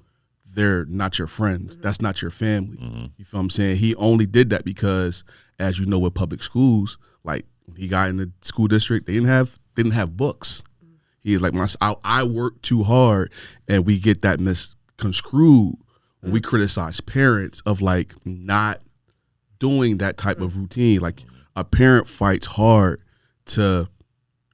S7: they're not your friends. That's not your family. You feel what I'm saying? He only did that because, as you know, with public schools, like when he got in the school district, they didn't have books. He is like, I work too hard, and we get that misconstrued when we criticize parents of like not doing that type of routine. Like, a parent fights hard to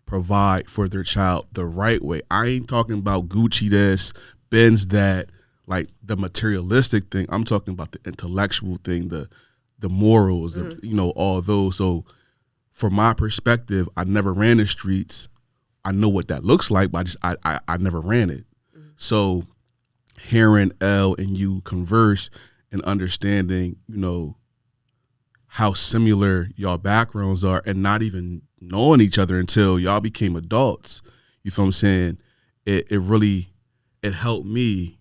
S7: provide for their child the right way. I ain't talking about Gucci this, Benz that, like the materialistic thing. I'm talking about the intellectual thing, the morals, you know, all those. So from my perspective, I never ran the streets. I know what that looks like, but I never ran it. So hearing L and you converse and understanding, you know, how similar y'all backgrounds are, and not even knowing each other until y'all became adults. You feel what I'm saying? It helped me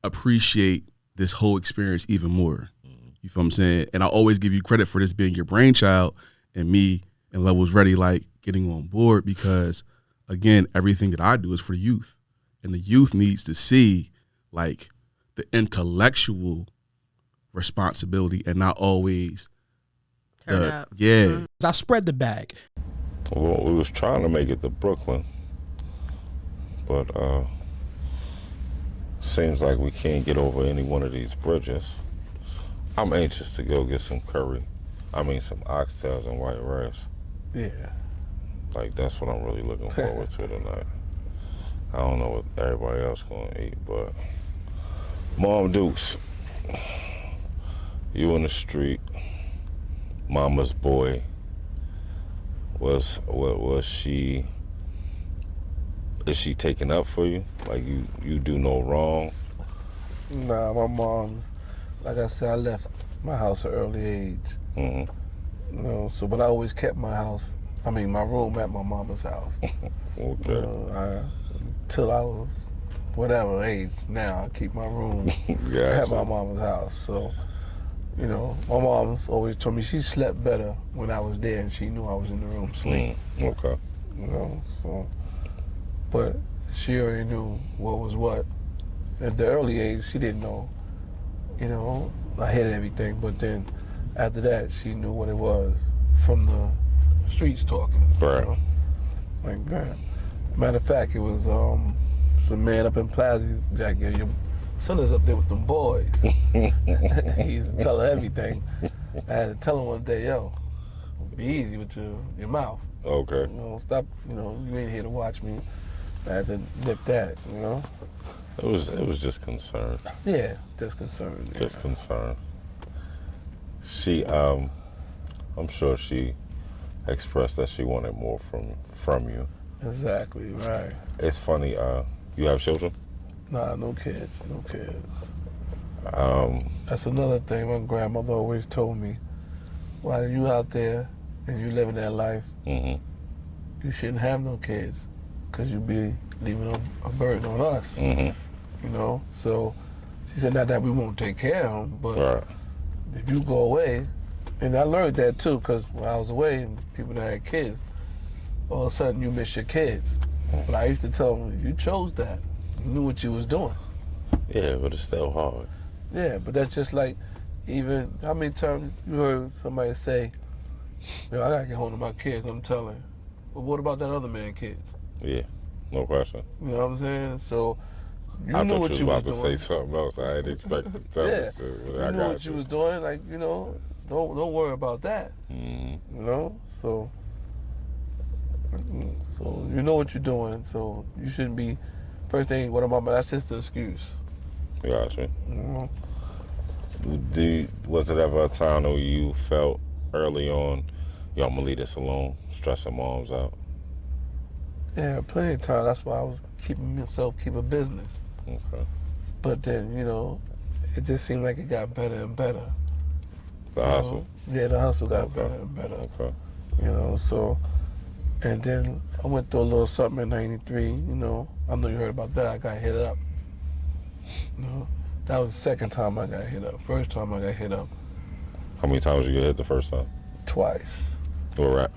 S7: appreciate this whole experience even more. You feel what I'm saying? And I always give you credit for this being your brainchild, and me and Levels Ready like getting on board, because again, everything that I do is for the youth, and the youth needs to see like the intellectual responsibility and not always
S8: Turn up.
S7: Yeah.
S10: I spread the bag.
S6: Well, we was trying to make it to Brooklyn, but seems like we can't get over any one of these bridges. I'm anxious to go get some curry. I mean, some oxtails and white rice.
S9: Yeah.
S6: Like, that's what I'm really looking forward to tonight. I don't know what everybody else gonna eat, but Mom Dukes, you in the street, mama's boy. Was she? Is she taking up for you? Like, you do no wrong?
S9: Nah, my mom's, like I said, I left my house at an early age. You know, so, but I always kept my room at my mama's house.
S6: Okay.
S9: You know, till I was whatever age. Now I keep my room at my mama's house. So, you know, my mom's always told me she slept better when I was there, and she knew I was in the room sleeping.
S6: Okay.
S9: You know, so, but she already knew what was what. At the early age, she didn't know. You know, I hid everything, but then after that, she knew what it was from the streets talking.
S6: Right.
S9: You know? Like that. Matter of fact, it was some man up in Plaza. He's like, "Yeah, your son is up there with them boys." He used to tell her everything. I had to tell him one day, "Yo, be easy with your mouth.
S6: Okay.
S9: You know, stop. You know, you ain't here to watch me." I had to nip that. You know.
S6: It was just concern.
S9: Yeah, just concern. Yeah.
S6: Just concern. She, I'm sure she expressed that she wanted more from you.
S9: Exactly, right.
S6: It's funny, you have children?
S9: Nah, no kids. That's another thing my grandmother always told me. While you out there and you living that life, you shouldn't have no kids, because you'd be leaving a burden on us. You know? So she said, not that we won't take care of them, but if you go away, and I learned that too, because when I was away, and people that had kids, all of a sudden you miss your kids. But I used to tell them, you chose that. You knew what you was doing.
S6: Yeah, but it's still hard.
S9: Yeah, but that's just like, even, how many times you heard somebody say, I gotta get home to my kids, I'm telling. But what about that other man kids?
S6: Yeah, no question.
S9: You know what I'm saying? So, you
S6: I
S9: knew
S6: thought
S9: what
S6: you was about
S9: doing.
S6: to say something else. I didn't expect to tell
S9: yeah,
S6: me shit.
S9: you knew what you was doing. Like, don't worry about that.
S6: Mm-hmm.
S9: You know? So you know what you're doing. So you shouldn't be, first thing, what about that's just an excuse.
S6: Gotcha.
S9: You know?
S6: Was it ever a time where you felt early on, I'm going to leave this alone, stressing moms out?
S9: Yeah, plenty of time. That's why I was keeping a business.
S6: Okay.
S9: But then, it just seemed like it got better and better.
S6: The hustle?
S9: Yeah, the hustle got better and better.
S6: Okay.
S9: So, and then I went through a little something in 93, I know you heard about that. I got hit up. That was the second time I got hit up. First time I got hit up.
S6: How many times did you get hit the first time?
S9: Twice.
S6: Where at?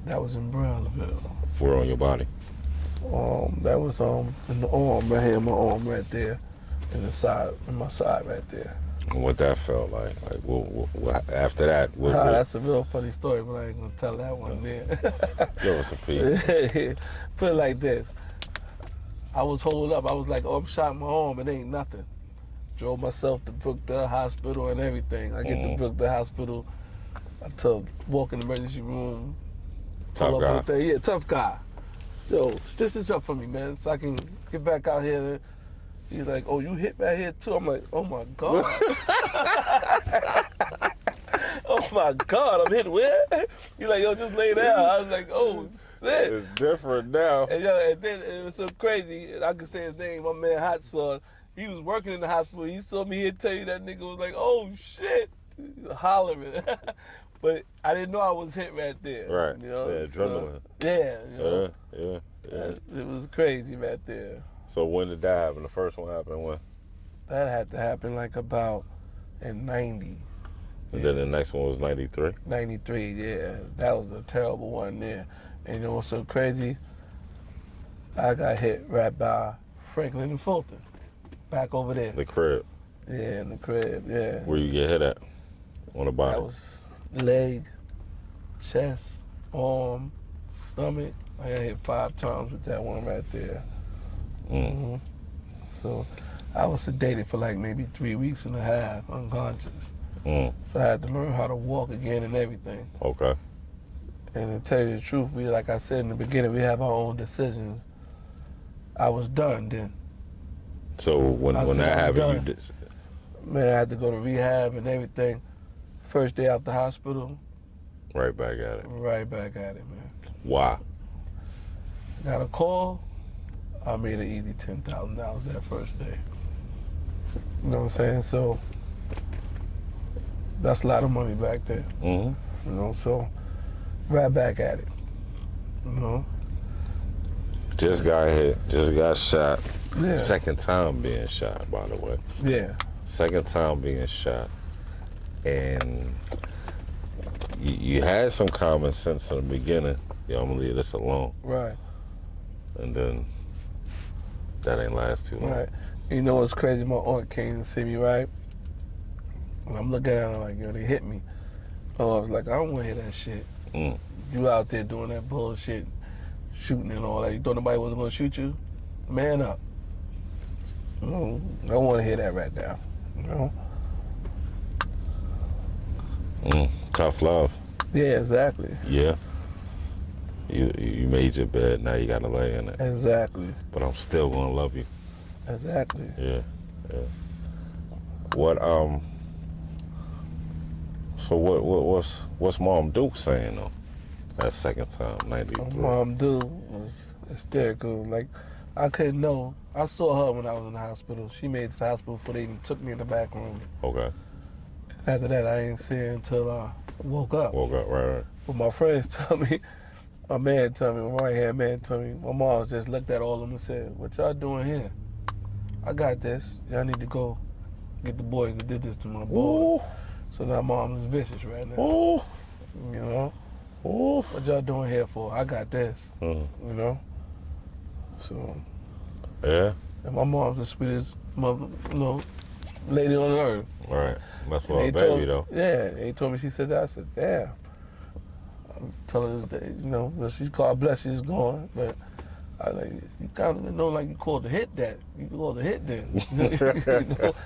S9: That was in Brownsville.
S6: Where on your body?
S9: That was in the arm, right here, my arm right there, in my side right there.
S6: And what that felt like? Like, what after that?
S9: That's a real funny story, but I ain't gonna tell that one there.
S6: Give us a piece.
S9: Put it like this. I was holed up. I was like, I'm shot in my arm. It ain't nothing. Drove myself to Brookdale Hospital and everything. I get to Brookdale Hospital. I walk in the emergency room.
S6: Tough guy.
S9: Yeah, tough guy. Yo, stitch this up for me, man, so I can get back out here. He's like, oh, you hit right here too? I'm like, oh my God. Oh my God, I'm hit where? He's like, yo, just lay down. I was like, oh shit.
S6: It's different now.
S9: And then it was so crazy. I could say his name, my man Hot Sauce. He was working in the hospital. He saw me here tell you that nigga was like, oh shit. Hollering. But I didn't know I was hit right there.
S6: Right. Yeah, adrenaline.
S9: Yeah.
S6: Yeah.
S9: It was crazy right there.
S6: So when did that happen? The first one happened when?
S9: That had to happen like about in 90.
S6: And then the next one was 93?
S9: 93, yeah. That was a terrible one there. And you know what's so crazy? I got hit right by Franklin and Fulton. Back over there.
S6: The crib?
S9: Yeah, in the crib, yeah.
S6: Where you get hit at? On the body?
S9: That was leg, chest, arm, stomach. I got hit 5 times with that one right there. Mm-hmm. So I was sedated for like maybe 3 weeks and a half, unconscious. So I had to learn how to walk again and everything.
S6: Okay.
S9: And to tell you the truth, like I said in the beginning, we have our own decisions. I was done then.
S6: So when that happened, you did?
S9: Man, I had to go to rehab and everything. First day out the hospital.
S6: Right back at it.
S9: Right back at it, man.
S6: Why?
S9: Got a call. I made an easy $10,000 that first day. You know what I'm saying? So that's a lot of money back there. Mm-hmm. So right back at it.
S6: Just got hit. Just got shot.
S9: Yeah.
S6: Second time being shot, by the way.
S9: Yeah.
S6: Second time being shot. And you had some common sense in the beginning. I'm going to leave this alone.
S9: Right.
S6: And then that ain't last too long.
S9: Right. You know what's crazy? My aunt came to see me, right? And I'm looking at her like, yo, they hit me. Oh, I was like, I don't want to hear that shit. You out there doing that bullshit, shooting and all that. You thought nobody wasn't going to shoot you? Man up. I don't want to hear that right now.
S6: Tough love.
S9: Yeah, exactly.
S6: Yeah. You made your bed, now you gotta lay in it.
S9: Exactly.
S6: But I'm still gonna love you.
S9: Exactly.
S6: Yeah. So what's Mom Duke saying though? That second time, 93.
S9: Mom Duke was hysterical. Like, I couldn't know. I saw her when I was in the hospital. She made it to the hospital before they even took me in the back room.
S6: Okay.
S9: After that, I didn't see her until I woke up.
S6: Right.
S9: But my friends tell me, my right-hand man told me, my mom just looked at all of them and said, what y'all doing here? I got this. Y'all need to go get the boys that did this to my boy. So now Mom is vicious right now.
S6: Ooh.
S9: You know?
S6: Ooh.
S9: What y'all doing here for? I got this. You know? So.
S6: Yeah.
S9: And my mom's the sweetest mother, lady on earth.
S6: Right. That's
S9: And
S6: my
S9: they
S6: baby, though.
S9: Yeah, they told me, she said that. I said, damn. I'm telling her that, well, she's God bless, she's gone. But I like, you kind of know, like you called the hit that. You called the hit then.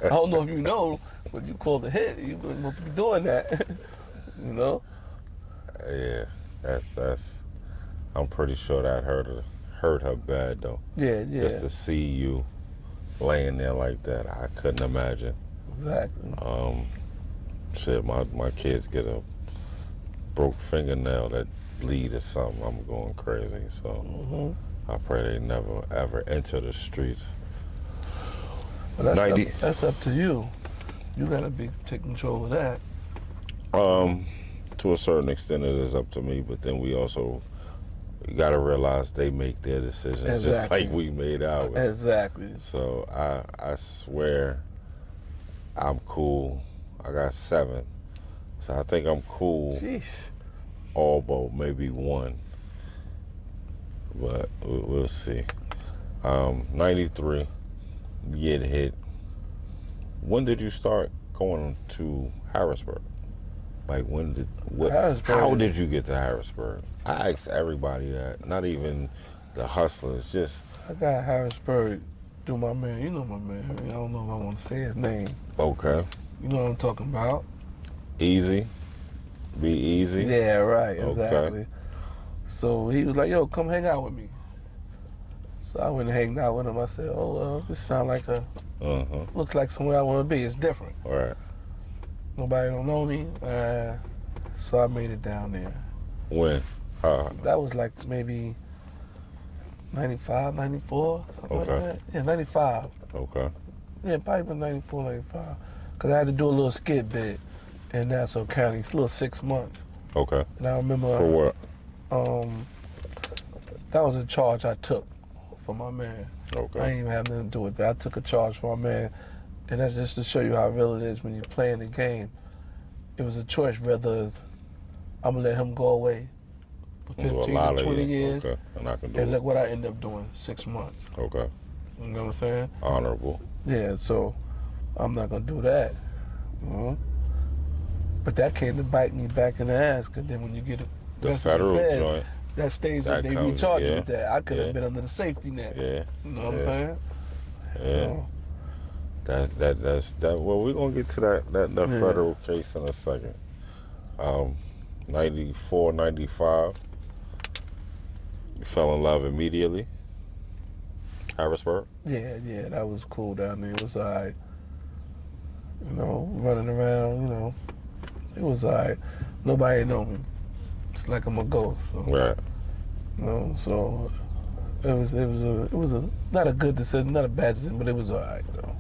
S9: I don't know if you know, but you called the hit. You wouldn't supposed to be doing that.
S6: Yeah, that's. I'm pretty sure that hurt her bad though.
S9: Yeah.
S6: Just to see you laying there like that, I couldn't imagine.
S9: Exactly.
S6: Shit, my kids get a broke fingernail that bleed or something, I'm going crazy. So I pray they never ever enter the streets.
S9: Well, that's up to you. You gotta take control of that.
S6: To a certain extent, it is up to me, but then we also gotta realize they make their decisions just like we made ours.
S9: Exactly.
S6: So I swear I'm cool. I got 7. So I think I'm cool.
S9: Jeez.
S6: All but maybe 1. But we'll see. 93, get hit. When did you start going to Harrisburg? Like how did you get to Harrisburg? I asked everybody that, not even the hustlers, just.
S9: I got Harrisburg through my man. You know my man. I don't know if I want to say his name.
S6: Okay.
S9: You know what I'm talking about.
S6: Easy. Be easy.
S9: Yeah, right, exactly.
S6: Okay.
S9: So he was like, yo, come hang out with me. So I went and hanged out with him. I said, oh, well, this sounds like looks like somewhere I want to be. It's different.
S6: All right.
S9: Nobody don't know me. So I made it down there.
S6: When?
S9: That was like maybe 95, 94, something like that. Yeah, 95.
S6: Okay.
S9: Yeah, probably been 94, 95. Because I had to do a little skit bit in Nassau County, a little 6 months.
S6: Okay.
S9: And I remember...
S6: For what?
S9: That was a charge I took for my man.
S6: Okay.
S9: I didn't even have nothing to do with that. I took a charge for my man. And that's just to show you how real it is when you're playing the game. It was a choice whether I'm going to let him go away for 15 to 20 years.
S6: Okay. And I can do
S9: and
S6: it.
S9: look what I ended up doing, 6 months.
S6: Okay.
S9: You know what I'm saying?
S6: Honorable.
S9: Yeah, so I'm not going to do that. But that came to bite me back in the ass, because then when you get
S6: the federal
S9: feds,
S6: joint,
S9: that stage that they recharge you with that. I could have been under the safety net.
S6: Yeah.
S9: You know what I'm saying?
S6: Yeah.
S9: So,
S6: that's well, we're gonna get to that federal case in a second. 94, 95. You fell in love immediately. Harrisburg?
S9: Yeah, that was cool down there. It was alright. Running around, it was alright. Nobody know me. It's like I'm a ghost. So,
S6: right.
S9: So it was a not a good decision, not a bad decision, but it was alright though.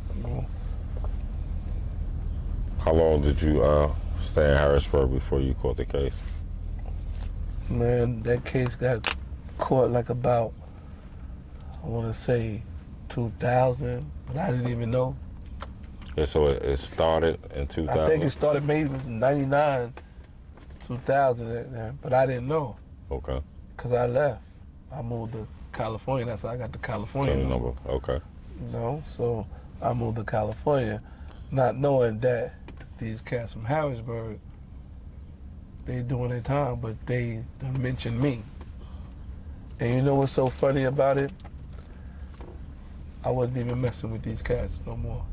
S6: How long did you stay in Harrisburg before you caught the case?
S9: Man, that case got caught like about, I want to say 2000, but I didn't even know.
S6: Yeah, so it started in 2000?
S9: I think it started maybe 99, 2000, but I didn't know.
S6: Okay.
S9: Because I left. I moved to California. That's how I got the California number.
S6: Okay.
S9: So I moved to California, not knowing that these cats from Harrisburg, they doing their time, but they done mentioned me. And you know what's so funny about it? I wasn't even messing with these cats no more.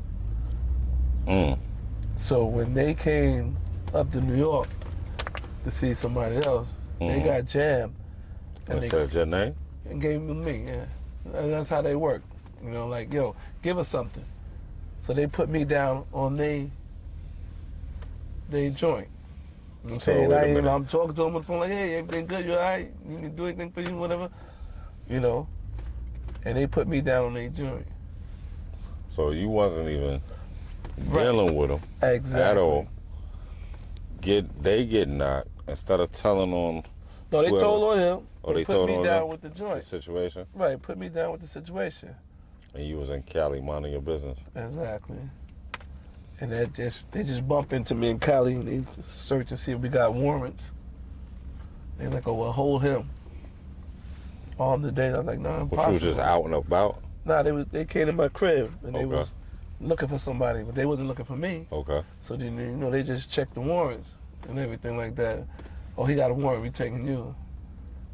S9: So when they came up to New York to see somebody else, they got jammed.
S6: And they said your name?
S9: And gave me, yeah. And that's how they work. Like, yo, give us something. So they put me down on they joint. I'm saying, I'm talking to them on the phone like, hey, everything good? You all right? You need to do anything for you, whatever? And they put me down on their joint.
S6: So you wasn't even dealing with them at all. They get knocked instead of telling on.
S9: No, they told on him.
S6: Oh, they
S9: put
S6: told
S9: me
S6: on
S9: down
S6: him?
S9: with the joint.
S6: The situation.
S9: Right, put me down with the situation.
S6: And you was in Cali minding your business.
S9: Exactly. And they just bump into me in Cali and they search and see if we got warrants. They like, oh, well, hold him. On the day, I'm like, no, impossible.
S6: But you was just out and about?
S9: Nah, they came to my crib and they
S6: Okay.
S9: was looking for somebody, but they wasn't looking for me.
S6: Okay.
S9: So then, you know, they just checked the warrants and everything like that. Oh, he got a warrant, we taking you.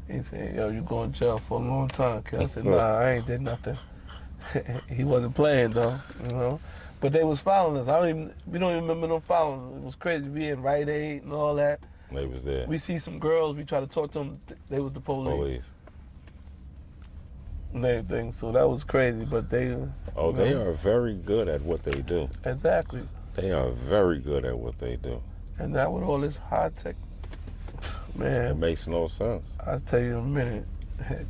S9: He said, yo, you going to jail for a long time, kid. I said, nah, I ain't did nothing. He wasn't playing though, you know. But they was following us. We don't even remember them following us. It was crazy. We in Rite Aid and all that.
S6: They was there.
S9: We see some girls, we try to talk to them, they was the police. And everything, so that was crazy, but they...
S6: Oh, they are very good at what they do.
S9: Exactly.
S6: They are very good at what they do.
S9: And now with all this high tech, man...
S6: It makes no sense.
S9: I'll tell you in a minute,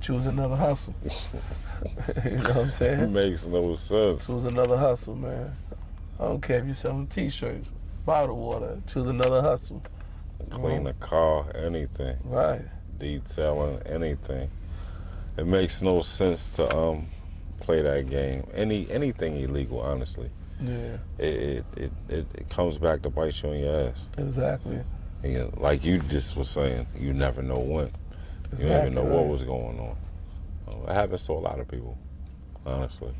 S9: choose another hustle. You know what I'm saying?
S6: It makes no sense.
S9: Choose another hustle, man. I don't care if you're selling t-shirts, bottled water, choose another hustle.
S6: Clean a car, anything.
S9: Right.
S6: Detailing, anything. It makes no sense to play that game. Anything illegal, honestly.
S9: Yeah.
S6: It comes back to bite you in your ass.
S9: Exactly.
S6: And like you just was saying, you never know when.
S9: Exactly.
S6: You never know what was going on. It happens to a lot of people, honestly.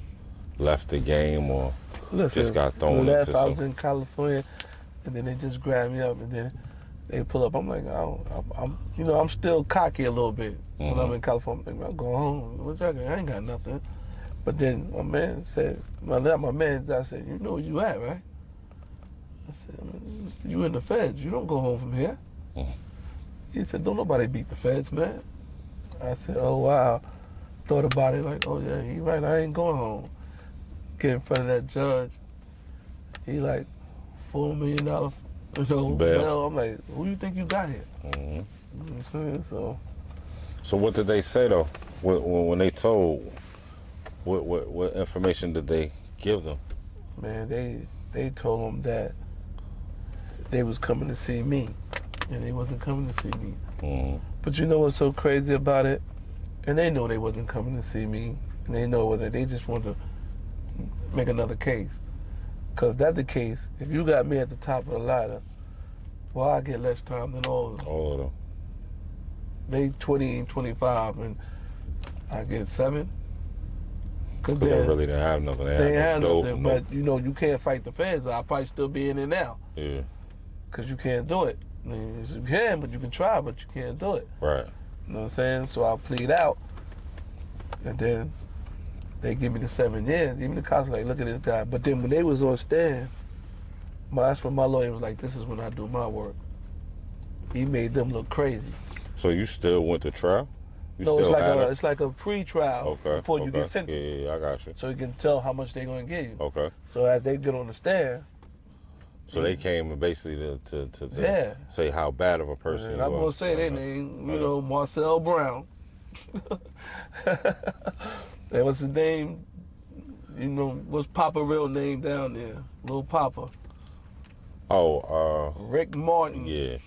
S6: Left the game or just got thrown into
S9: I was
S6: some...
S9: in California, and then they just grabbed me up, and then they pull up. I'm like, I'm still cocky a little bit when I'm in California. I'm like, I'll go home. What y'all got? I ain't got nothing. But then my man said, I said, you know where you at, right? I said, you in the feds. You don't go home from here. He said, don't nobody beat the feds, man. I said, oh, wow. Thought about it like, oh, yeah, he right. I ain't going home. Get in front of that judge. He like, $4 million, bail. I'm like, who you think you got here? You know what I'm saying?
S6: So what did they say, though, when they told? What information did they give them?
S9: Man, they told them that they was coming to see me, and they wasn't coming to see me. But you know what's so crazy about it? And they know they wasn't coming to see me, and they know whether they just wanted to make another case. Because that's the case. If you got me at the top of the ladder, well, I get less time than all of them.
S6: All of them.
S9: They 20 and 25, and I get 7.
S6: Because they really didn't have nothing.
S9: They ain't have nothing, but you know, you can't fight the feds. I'll probably still be in there now.
S6: Yeah.
S9: Because you can't do it. I mean, you can, but you can try, but you can't do it.
S6: Right.
S9: You know what I'm saying? So I'll plead out, and then they give me the 7 years. Even the cops like, look at this guy. But then when they was on stand, that's when my lawyer was like, this is when I do my work. He made them look crazy.
S6: So you still went to trial?
S9: No, it's like a pre-trial before you get sentenced.
S6: Yeah, I got you.
S9: So you can tell how much they're going to give you.
S6: Okay.
S9: So as they get on the stand.
S6: So they came basically to say how bad of a person you
S9: I'm going
S6: was.
S9: to say their name, Marcel Brown. That was his name. What's Papa real name down there? Lil Papa.
S6: Oh,
S9: Rick Martin.
S6: Yeah.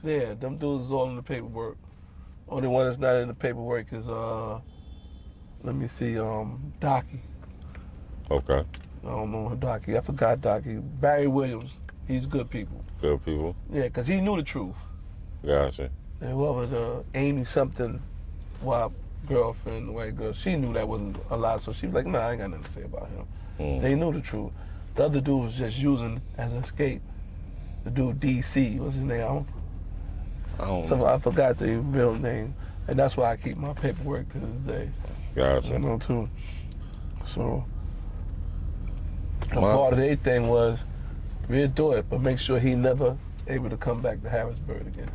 S9: Yeah, them dudes is all in the paperwork. Only one that's not in the paperwork is, let me see, Docky.
S6: Okay.
S9: I don't know Docky. I forgot Docky. Barry Williams. He's good people.
S6: Good people?
S9: Yeah, because he knew the truth.
S6: Gotcha.
S9: And whoever Amy something, girlfriend, the white girl, she knew that wasn't a lie, so she was like, nah, I ain't got nothing to say about him. They knew the truth. The other dude was just using as an escape. The dude DC, what's his name? I forgot the real name, and that's why I keep my paperwork to this day.
S6: Gotcha.
S9: Too. So, part of their thing was, we'll do it, but make sure he never able to come back to Harrisburg again.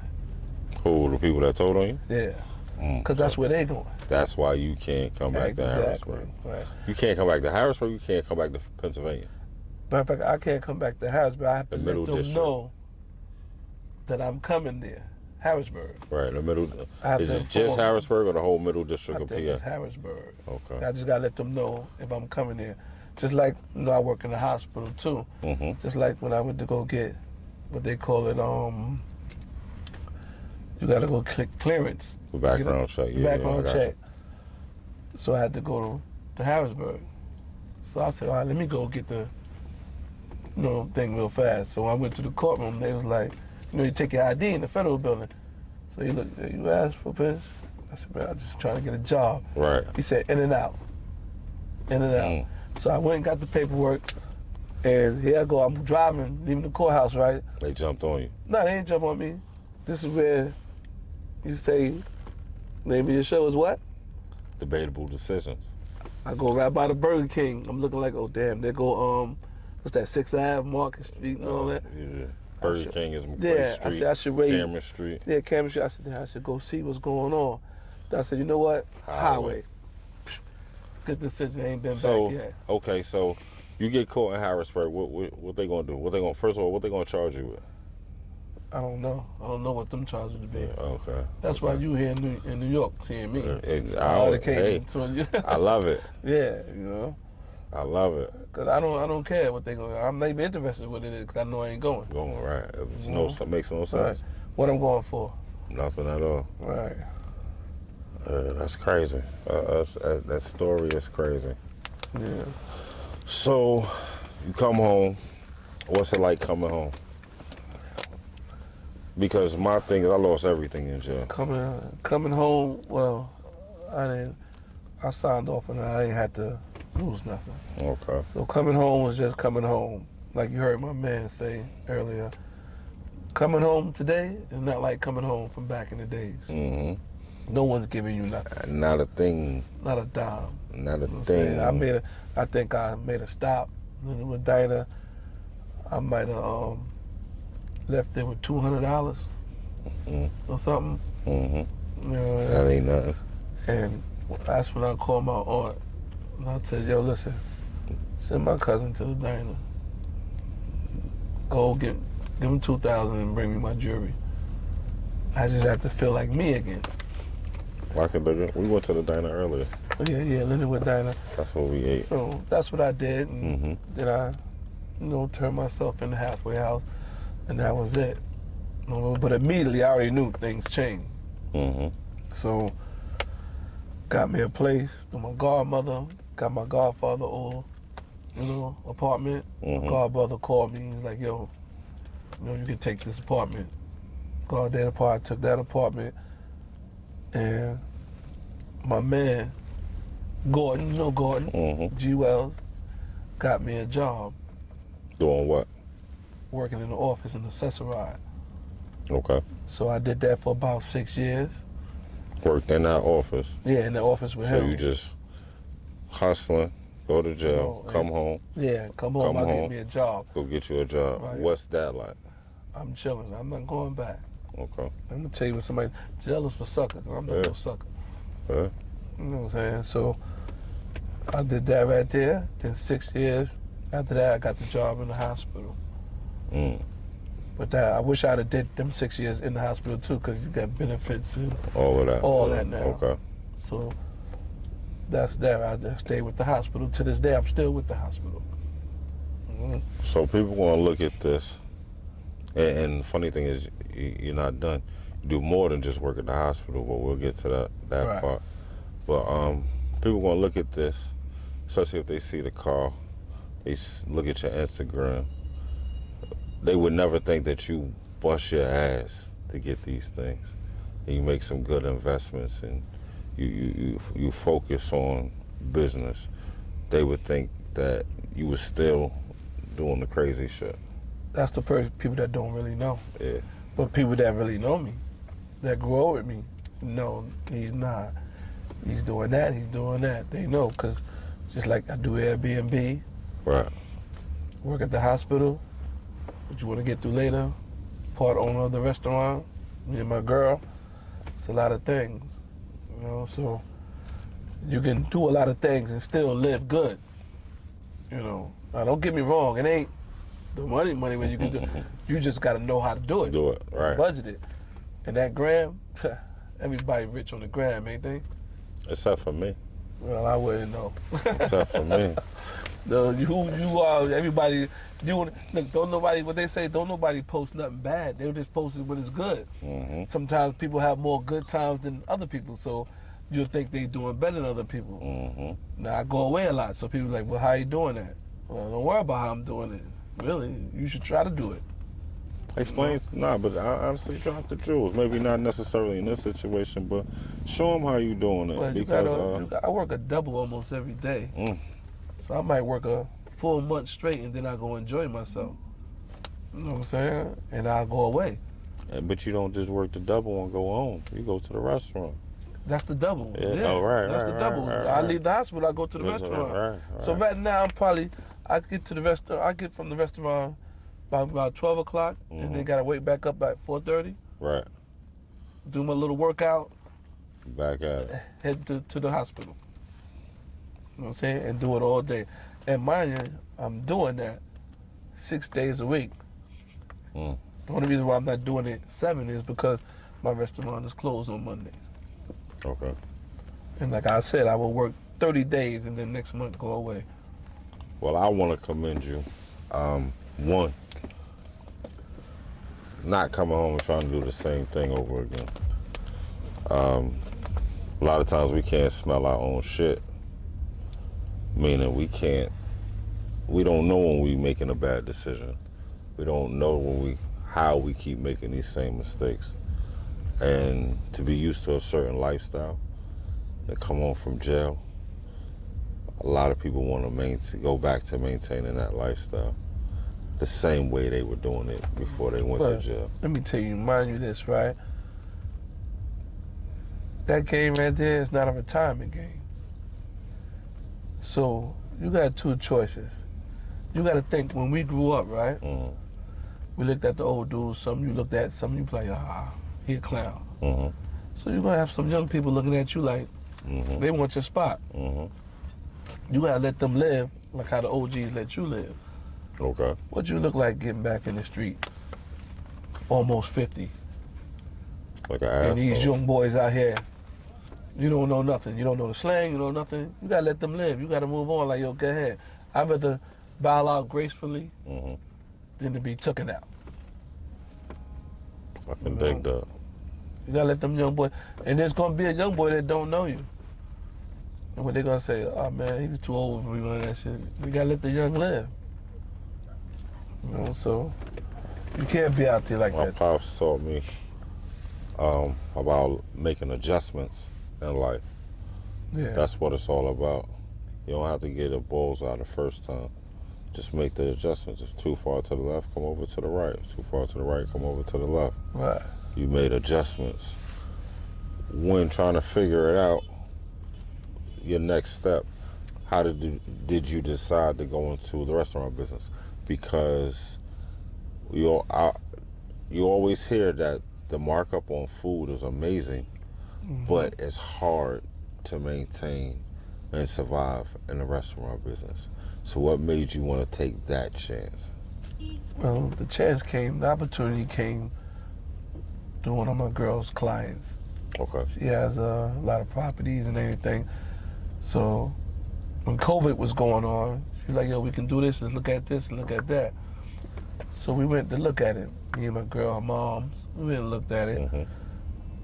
S6: Who, the people that told on you?
S9: Yeah, because that's where they going.
S6: That's why you can't come back to Harrisburg.
S9: Right.
S6: You can't come back to Harrisburg, you can't come back to Pennsylvania.
S9: Matter of fact, I can't come back to Harrisburg. I have to let them know that I'm coming there. Harrisburg.
S6: Right, the middle. Is it just Harrisburg or the whole middle district of PA?
S9: It's Harrisburg.
S6: Okay.
S9: I just gotta let them know if I'm coming there. Just like I work in the hospital too. Just like when I went to go get what they call it, you gotta go click clearance.
S6: The background check. Yeah.
S9: Background check. So I had to go to Harrisburg. So I said, all right, let me go get the thing real fast. So I went to the courtroom. They was like, you take your ID in the federal building. So he looked, you asked for this? I said, man, I'm just trying to get a job.
S6: Right.
S9: He said, in and out. in and out. So I went and got the paperwork, and here I go. I'm driving, leaving the courthouse, right?
S6: They jumped on you.
S9: No, they ain't jump on me. This is where you say, name of your show is what?
S6: Debatable decisions.
S9: I go right by the Burger King. I'm looking like, oh damn, there go what's that, 6th Ave, Market Street and all that.
S6: Yeah. Burger King is McCray Street.
S9: I said I should wait.
S6: Cameron Street.
S9: Yeah, Cameron Street. I said I should go see what's going on. I said, you know what? Highway. Good decision. Ain't been back yet.
S6: Okay, so you get caught in Harrisburg. What they gonna do? First of all, what they gonna charge you with?
S9: I don't know. I don't know what them charges to be.
S6: Okay.
S9: That's why you here in New York seeing me.
S6: I love it.
S9: Yeah, you know.
S6: I love it.
S9: Cause I don't care what they going. I'm not even interested what it is because I know I ain't going.
S6: Going right. It makes no sense.
S9: Right. What I'm going for?
S6: Nothing at all.
S9: Right.
S6: That's crazy. That story is crazy.
S9: Yeah.
S6: So you come home. What's it like coming home? Because my thing is I lost everything in jail.
S9: Coming home, well, I signed off and I ain't had to lose nothing.
S6: Okay.
S9: So coming home was just coming home. Like you heard my man say earlier, coming home today is not like coming home from back in the days.
S6: Mm-hmm.
S9: No one's giving you nothing.
S6: Not a thing.
S9: Not a dime.
S6: Not a thing.
S9: I think I made a stop with Dinah. I might have left there with $200 or something.
S6: Mm-hmm.
S9: You know,
S6: that ain't nothing.
S9: And that's when I called my aunt and I said, yo, listen, send my cousin to the diner. Go give him $2,000 and bring me my jewelry. I just have to feel like me again.
S6: We went to the diner earlier.
S9: Yeah, Lindenwood Diner.
S6: That's what we ate.
S9: So that's what I did. And then I, turned myself in the halfway house, and that was it. But immediately I already knew things changed.
S6: Mm-hmm.
S9: So got me a place with my godmother, got my godfather apartment. My godbrother called me. He's like, yo, you can take this apartment. Got that apartment, took that apartment. And my man, Gordon, G. Wells, got me a job.
S6: Doing what?
S9: Working in the office in the Accessoride.
S6: Okay.
S9: So I did that for about 6 years.
S6: Worked in that office?
S9: Yeah, in the office with him.
S6: So you just hustling, go to jail, come home?
S9: Yeah, come home, I'll get me a job.
S6: Go get you a job. Right. What's that like?
S9: I'm chilling. I'm not going back.
S6: Okay.
S9: I'm gonna tell you what somebody jail is for suckers, and I'm not no sucker.
S6: Yeah.
S9: You know what I'm saying? So I did that right there. Then 6 years. After that, I got the job in the hospital. But I wish I'd have did them 6 years in the hospital too, because you got benefits and
S6: all of that.
S9: All that now.
S6: Okay.
S9: So that's that. I stayed with the hospital. To this day, I'm still with the hospital.
S6: So people gonna look at this, and the funny thing is, you're not done. You do more than just work at the hospital, but we'll get to that
S9: right.
S6: part. But people gonna look at this, especially if they see the car, they look at your Instagram. They would never think that you bust your ass to get these things. And you make some good investments and you focus on business. They would think that you were still doing the crazy shit.
S9: That's the people that don't really know.
S6: Yeah.
S9: But people that really know me, that grow with me, no, he's not. He's doing that, he's doing that. They know, because just like I do Airbnb,
S6: right.
S9: Work at the hospital, what you want to get through later, part owner of the restaurant, me and my girl. It's a lot of things, so you can do a lot of things and still live good. Now don't get me wrong, it ain't the money where you can do. You just got to know how to do it.
S6: Do it, right.
S9: Budget it. And that gram, everybody rich on the gram, ain't they?
S6: Except for me.
S9: Well, I wouldn't know.
S6: Except for me.
S9: You are, everybody, look, don't nobody post nothing bad. They'll just post it when it's good. Sometimes people have more good times than other people, so you'll think they doing better than other people. Now, I go away a lot, so people are like, well, how you doing that? Well, don't worry about how I'm doing it. Really, you should try to do it.
S6: Explain, but I honestly drop the jewels. Maybe not necessarily in this situation, but show them how you doing it.
S9: Well,
S6: Because
S9: I work a double almost every day. So I might work a full month straight and then I go enjoy myself. You know what I'm saying? And I'll go away.
S6: But you don't just work the double and go home. You go to the restaurant.
S9: That's the double.
S6: Yeah. Oh, right,
S9: That's
S6: right,
S9: the double.
S6: right,
S9: I leave the hospital, I go to the
S6: That's
S9: restaurant.
S6: right.
S9: So right now I get to the restaurant. I get from the restaurant by about 12 o'clock, and then gotta wait back up at 4:30.
S6: Right.
S9: Do my little workout.
S6: Back at it.
S9: Head to the hospital. You know what I'm saying? And do it all day. And mind you, I'm doing that 6 days a week. The only reason why I'm not doing it 7 is because my restaurant is closed on Mondays.
S6: Okay.
S9: And like I said, I will work 30 days and then next month go away.
S6: Well, I want to commend you. One, not coming home and trying to do the same thing over again. A lot of times we can't smell our own shit, meaning we don't know when we're making a bad decision. We don't know how we keep making these same mistakes. And to be used to a certain lifestyle, to come home from jail, a lot of people want to go back to maintaining that lifestyle the same way they were doing it before they went to jail.
S9: Let me tell you, mind you this, right? That game right there is not a retirement game. So you got two choices. You got to think, when we grew up, right? We looked at the old dudes, some you looked at, some you play, he a clown. So you're going to have some young people looking at you like they want your spot. You got to let them live like how the OGs let you live.
S6: Okay.
S9: What you look like getting back in the street? Almost 50.
S6: Like an
S9: And these
S6: asshole.
S9: young boys out here, you don't know nothing. You don't know the slang, you know nothing. You got to let them live. You got to move on like, yo, go ahead. I'd rather bow out gracefully than to be taken out.
S6: I can dig that.
S9: You got to let them young boys. And there's going to be a young boy that don't know you. And what they're going to say, oh, man, he was too old for me, all that shit. We got to let the young live. You know, so you can't be out there like
S6: My
S9: that.
S6: pops taught me about making adjustments in life.
S9: Yeah.
S6: That's what it's all about. You don't have to get a bullseye the first time. Just make the adjustments. If too far to the left, come over to the right. If too far to the right, come over to the left.
S9: Right.
S6: You made adjustments. When trying to figure it out, your next step, how did you decide to go into the restaurant business? Because you always hear that the markup on food is amazing, but it's hard to maintain and survive in the restaurant business. So what made you want to take that chance?
S9: Well, the opportunity came through one of my girl's clients.
S6: Okay.
S9: She has a lot of properties and everything. So when COVID was going on, she was like, yo, we can do this, let's look at this and look at that. So we went to look at it. Me and my girl, her moms, we went and looked at it.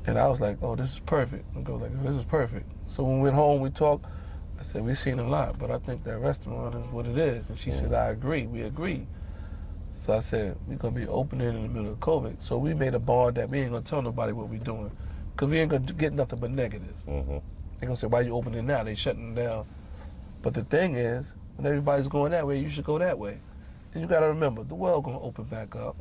S9: And I was like, oh, this is perfect. My girl was like, this is perfect. So when we went home, we talked. I said, we've seen a lot, but I think that restaurant is what it is. And she said, I agree, we agree. So I said, we're gonna be opening in the middle of COVID. So we made a bond that we ain't gonna tell nobody what we're doing, because we ain't gonna get nothing but negative. They're gonna say, why you opening now? They shutting down. But the thing is, when everybody's going that way, you should go that way. And you gotta remember, the world gonna open back up.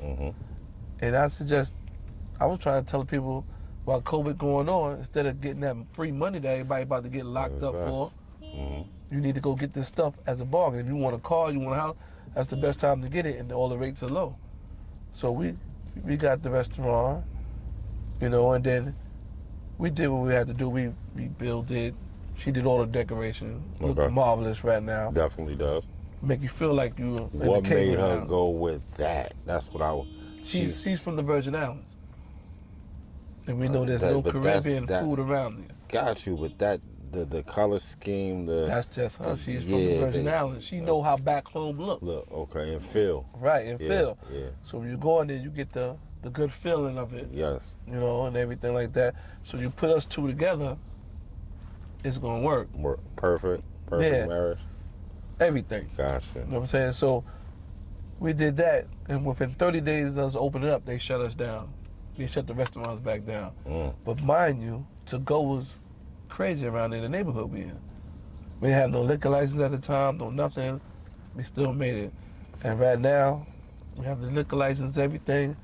S9: And I was trying to tell people, while COVID going on, instead of getting that free money that everybody about to get locked up for, you need to go get this stuff as a bargain. If you want a car, you want a house, that's the best time to get it, and all the rates are low. So we got the restaurant, and then we did what we had to do. We built it. She did all the decoration.
S6: Okay.
S9: Look marvelous right now.
S6: Definitely does.
S9: Make you feel like you in
S6: What
S9: the
S6: made her
S9: now.
S6: go with that? That's what I.
S9: She's from the Virgin Islands, and we know there's no Caribbean food around there.
S6: Got you, but the color scheme,
S9: that's just her. She's from the Virgin Islands. She know how back home look.
S6: Look, okay, and feel.
S9: Right, and feel.
S6: Yeah.
S9: So when you go in there, you get the good feeling of it.
S6: Yes.
S9: And everything like that. So you put us two together, it's gonna work.
S6: Perfect marriage.
S9: Everything.
S6: Gotcha.
S9: You know what I'm saying? So We did that, and within 30 days of us opening up, they shut us down. They shut the restaurants back down. But mind you, to-go was crazy around in the neighborhood we in. We didn't have no liquor license at the time, no nothing. We still made it. And right now, we have the liquor license, everything.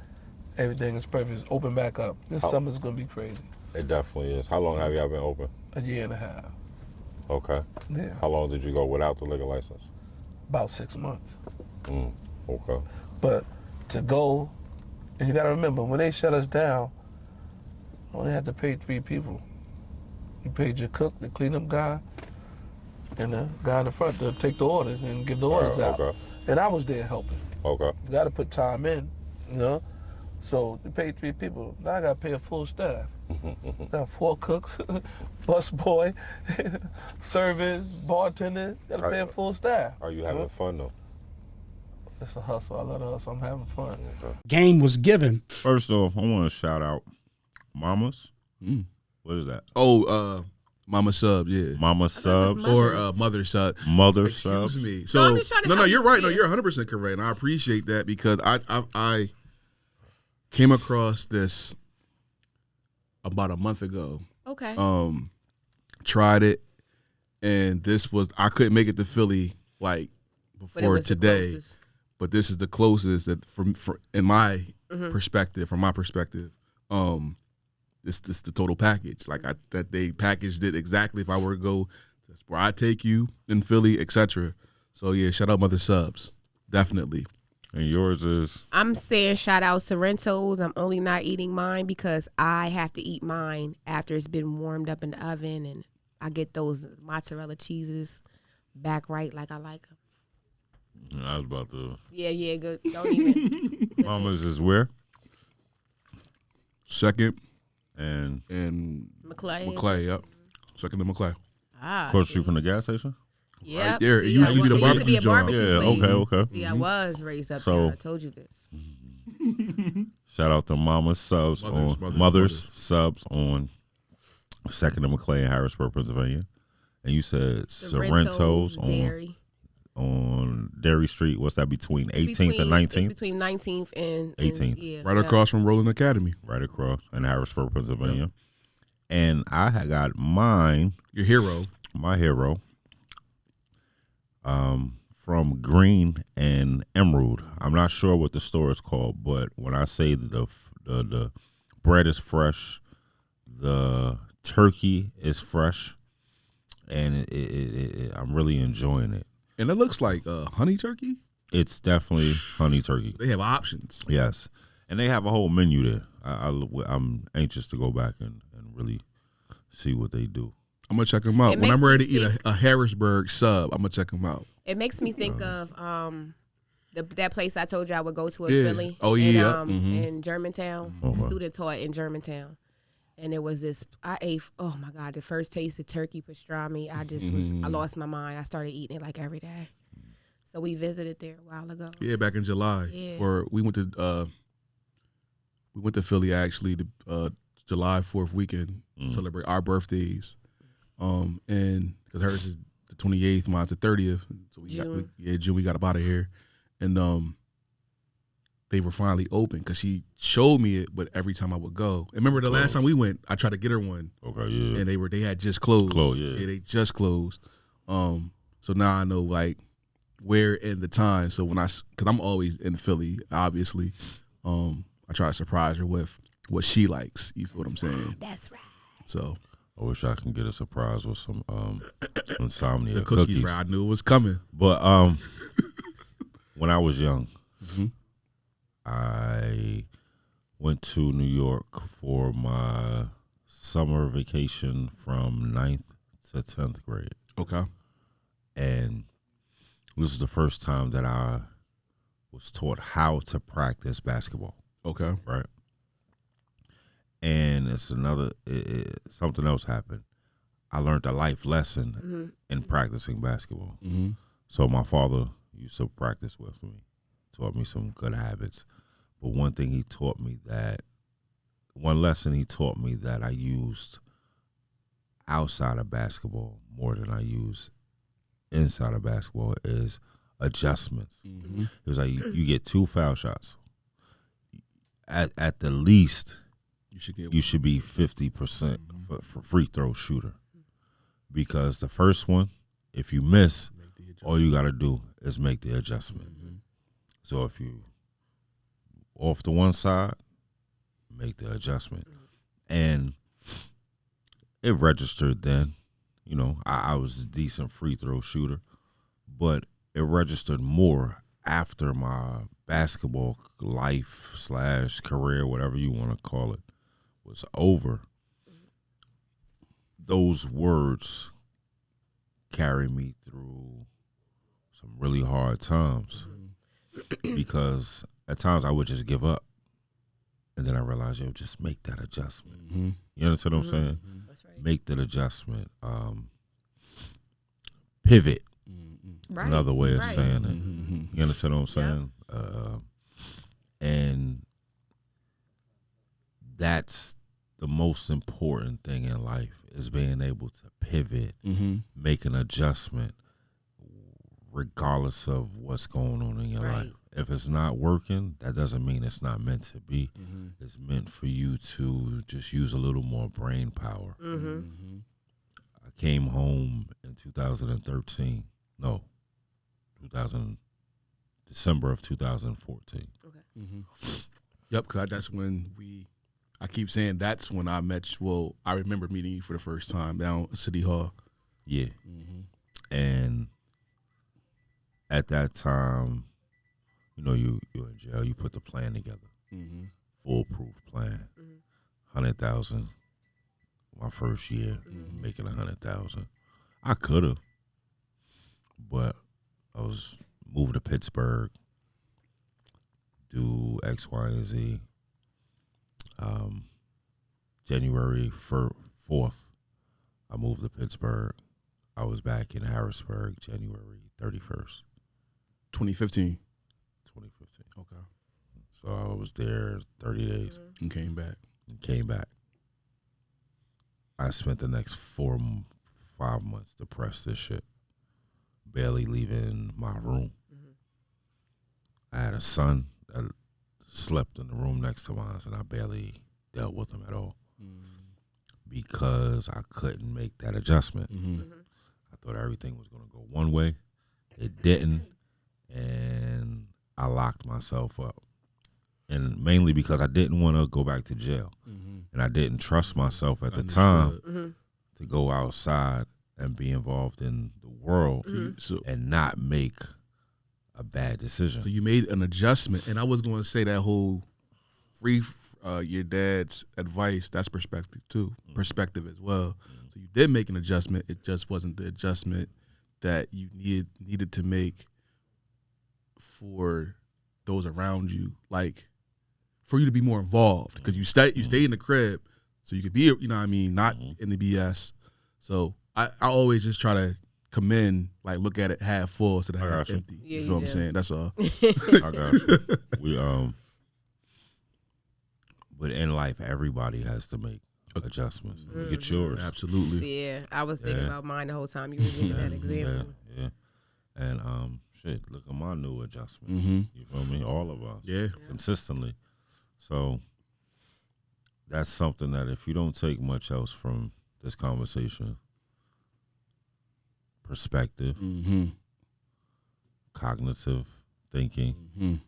S9: Everything is perfect. It's open back up. This summer's gonna be crazy.
S6: It definitely is. How long have y'all been open?
S9: A year and a half.
S6: Okay.
S9: Yeah.
S6: How long did you go without the liquor license?
S9: About 6 months.
S6: Okay.
S9: But to go, and you gotta remember, when they shut us down, you only had to pay 3 people. You paid your cook, the cleanup guy, and the guy in the front to take the orders and give the orders out.
S6: Okay.
S9: And I was there helping.
S6: Okay.
S9: You gotta put time in, you know? So you paid 3 people. Now I gotta pay a full staff. Got 4 cooks, bus boy, servers, bartender. Gotta pay a full staff.
S6: Are you having fun though?
S9: It's a hustle. I love the hustle. I'm having fun.
S6: Okay.
S10: Game was given.
S6: First off, I want to shout out Mamas. What is that?
S7: Oh, Mama Subs, yeah.
S6: Mama Subs.
S7: Or Mother Subs.
S6: Mother
S7: Excuse
S6: Subs.
S7: me.
S8: No,
S7: So,
S8: I'm just trying to
S7: no,
S8: help
S7: you're
S8: you.
S7: right. No, you're 100% correct. And I appreciate that because I came across this about a month ago.
S8: Okay.
S7: Tried it, and this was, I couldn't make it to Philly like
S8: But it
S7: before
S8: was the
S7: today.
S8: closest.
S7: But this is the closest that in my perspective, from my perspective, this the total package. Like that they packaged it exactly. If I were to go, that's where I take you in Philly, etc. So yeah, shout out Mother Subs, definitely.
S6: And yours is?
S8: I'm saying shout out Sorrento's. I'm only not eating mine because I have to eat mine after it's been warmed up in the oven, and I get those mozzarella cheeses back right like I like them.
S6: I was about to.
S8: Yeah, good. Don't even.
S6: Mama's is where?
S7: Second
S6: and
S8: McClay.
S7: Yep. Second to McClay.
S6: Across the street from the gas station.
S8: Yeah,
S7: Right there. It used to be the barbecue joint.
S6: Yeah. Okay.
S8: See, I was raised up
S6: So-
S8: there. I told you this.
S6: Shout out to Mama's Subs Mother's Subs on Second and McClay in Harrisburg, Pennsylvania. And you said Sorrento's on Dairy Street. What's that, between 18th and 19th?
S8: It's between 19th and
S6: 18th.
S8: Yeah,
S7: Right across from Rolling Academy.
S6: Right across in Harrisburg, Pennsylvania. And I had got mine.
S7: Your hero.
S6: My hero. From Green and Emerald. I'm not sure what the store is called, but when I say that the bread is fresh, the turkey is fresh, and I'm really enjoying it.
S7: And it looks like honey turkey.
S6: It's definitely honey turkey.
S7: They have options.
S6: Yes, and they have a whole menu there. I'm anxious to go back and really see what they do.
S7: I'm gonna check them out. When I'm ready to eat a Harrisburg sub, I'm gonna check them out.
S8: It makes me think of that place I told you I would go to in
S7: Yeah.
S8: Philly.
S7: Oh, yeah.
S8: In Germantown. A student taught in Germantown. And it was this, I ate, oh my God, the first taste of turkey pastrami. I just I lost my mind. I started eating it like every day. So we visited there a while ago.
S7: Yeah, back in July.
S8: Yeah.
S7: We went to Philly actually the July 4th weekend to celebrate our birthdays. And because hers is the 28th, mine's the 30th. So June we got up out of here. And they were finally open because she showed me it, but every time I would go. And remember the last time we went, I tried to get her one.
S6: Okay, yeah.
S7: And they had just closed.
S6: Yeah,
S7: they just closed. So now I know like where and the time. So because I'm always in Philly, obviously, I try to surprise her with what she likes. You feel what I'm saying?
S8: That's right.
S7: So
S6: I wish I can get a surprise with some insomnia
S7: the cookies. Right? I knew it was coming.
S6: But when I was young, I went to New York for my summer vacation from 9th to 10th grade.
S7: Okay.
S6: And this was the first time that I was taught how to practice basketball.
S7: Okay.
S6: Right. And it's something else happened. I learned a life lesson in practicing basketball.
S7: Mm-hmm.
S6: So my father used to practice with me, taught me some good habits. But one lesson he taught me that I used outside of basketball more than I use inside of basketball is adjustments. It was like you get 2 foul shots. At the least, you should be 50% for free throw shooter, because the first one, if you miss, all you got to do is make the adjustment. So if you off to one side, make the adjustment. And it registered then. You know, I was a decent free throw shooter, but it registered more after my basketball life / career, whatever you want to call it, was over. Those words carry me through some really hard times, because at times I would just give up, and then I realized, yo, just make that adjustment. You understand what I'm saying?
S8: That's right.
S6: Make that adjustment. Pivot.
S8: Right.
S6: Another way of saying it. You understand what I'm saying? And that's the most important thing in life, is being able to pivot, make an adjustment, regardless of what's going on in your life. If it's not working, that doesn't mean it's not meant to be. It's meant for you to just use a little more brain power. I came home in 2013. No, December of 2014.
S8: Okay.
S7: Yep, because that's when I keep saying that's when I met you. Well, I remember meeting you for the first time down at City Hall.
S6: Yeah. And at that time, you know, you're in jail, you put the plan together. Foolproof plan. 100,000 my first year, making 100,000. I could have, but I was moving to Pittsburgh, do X, Y, and Z. January 4th, I moved to Pittsburgh. I was back in Harrisburg January 31st.
S7: 2015.
S6: 2015.
S7: Okay.
S6: So I was there 30 days.
S7: And came back.
S6: I spent the next 4-5 months depressed as shit, barely leaving my room. I had a son that slept in the room next to mine, and I barely dealt with him at all because I couldn't make that adjustment. I thought everything was going to go one way. It didn't, and I locked myself up. And mainly because I didn't want to go back to jail. And I didn't trust myself at the time to go outside and be involved in the world and not make a bad decision.
S7: So you made an adjustment, and I was going to say that whole your dad's advice, that's perspective too, perspective as well. So you did make an adjustment. It just wasn't the adjustment that you needed to make for those around you, like for you to be more involved, because you stay in the crib so you could be, you know what I mean, not in the BS. So I always just try to commend, like, look at it half full instead of half empty.
S8: Yeah,
S7: you feel what I'm saying? That's all.
S6: I got you. We but in life, everybody has to make adjustments. You get yours.
S7: Absolutely.
S8: Yeah, I was thinking about mine the whole time you were giving that example.
S6: Yeah. And shit, look at my new adjustment. You feel me? All of us.
S7: Yeah.
S6: Consistently. So that's something that if you don't take much else from this conversation, perspective, cognitive thinking,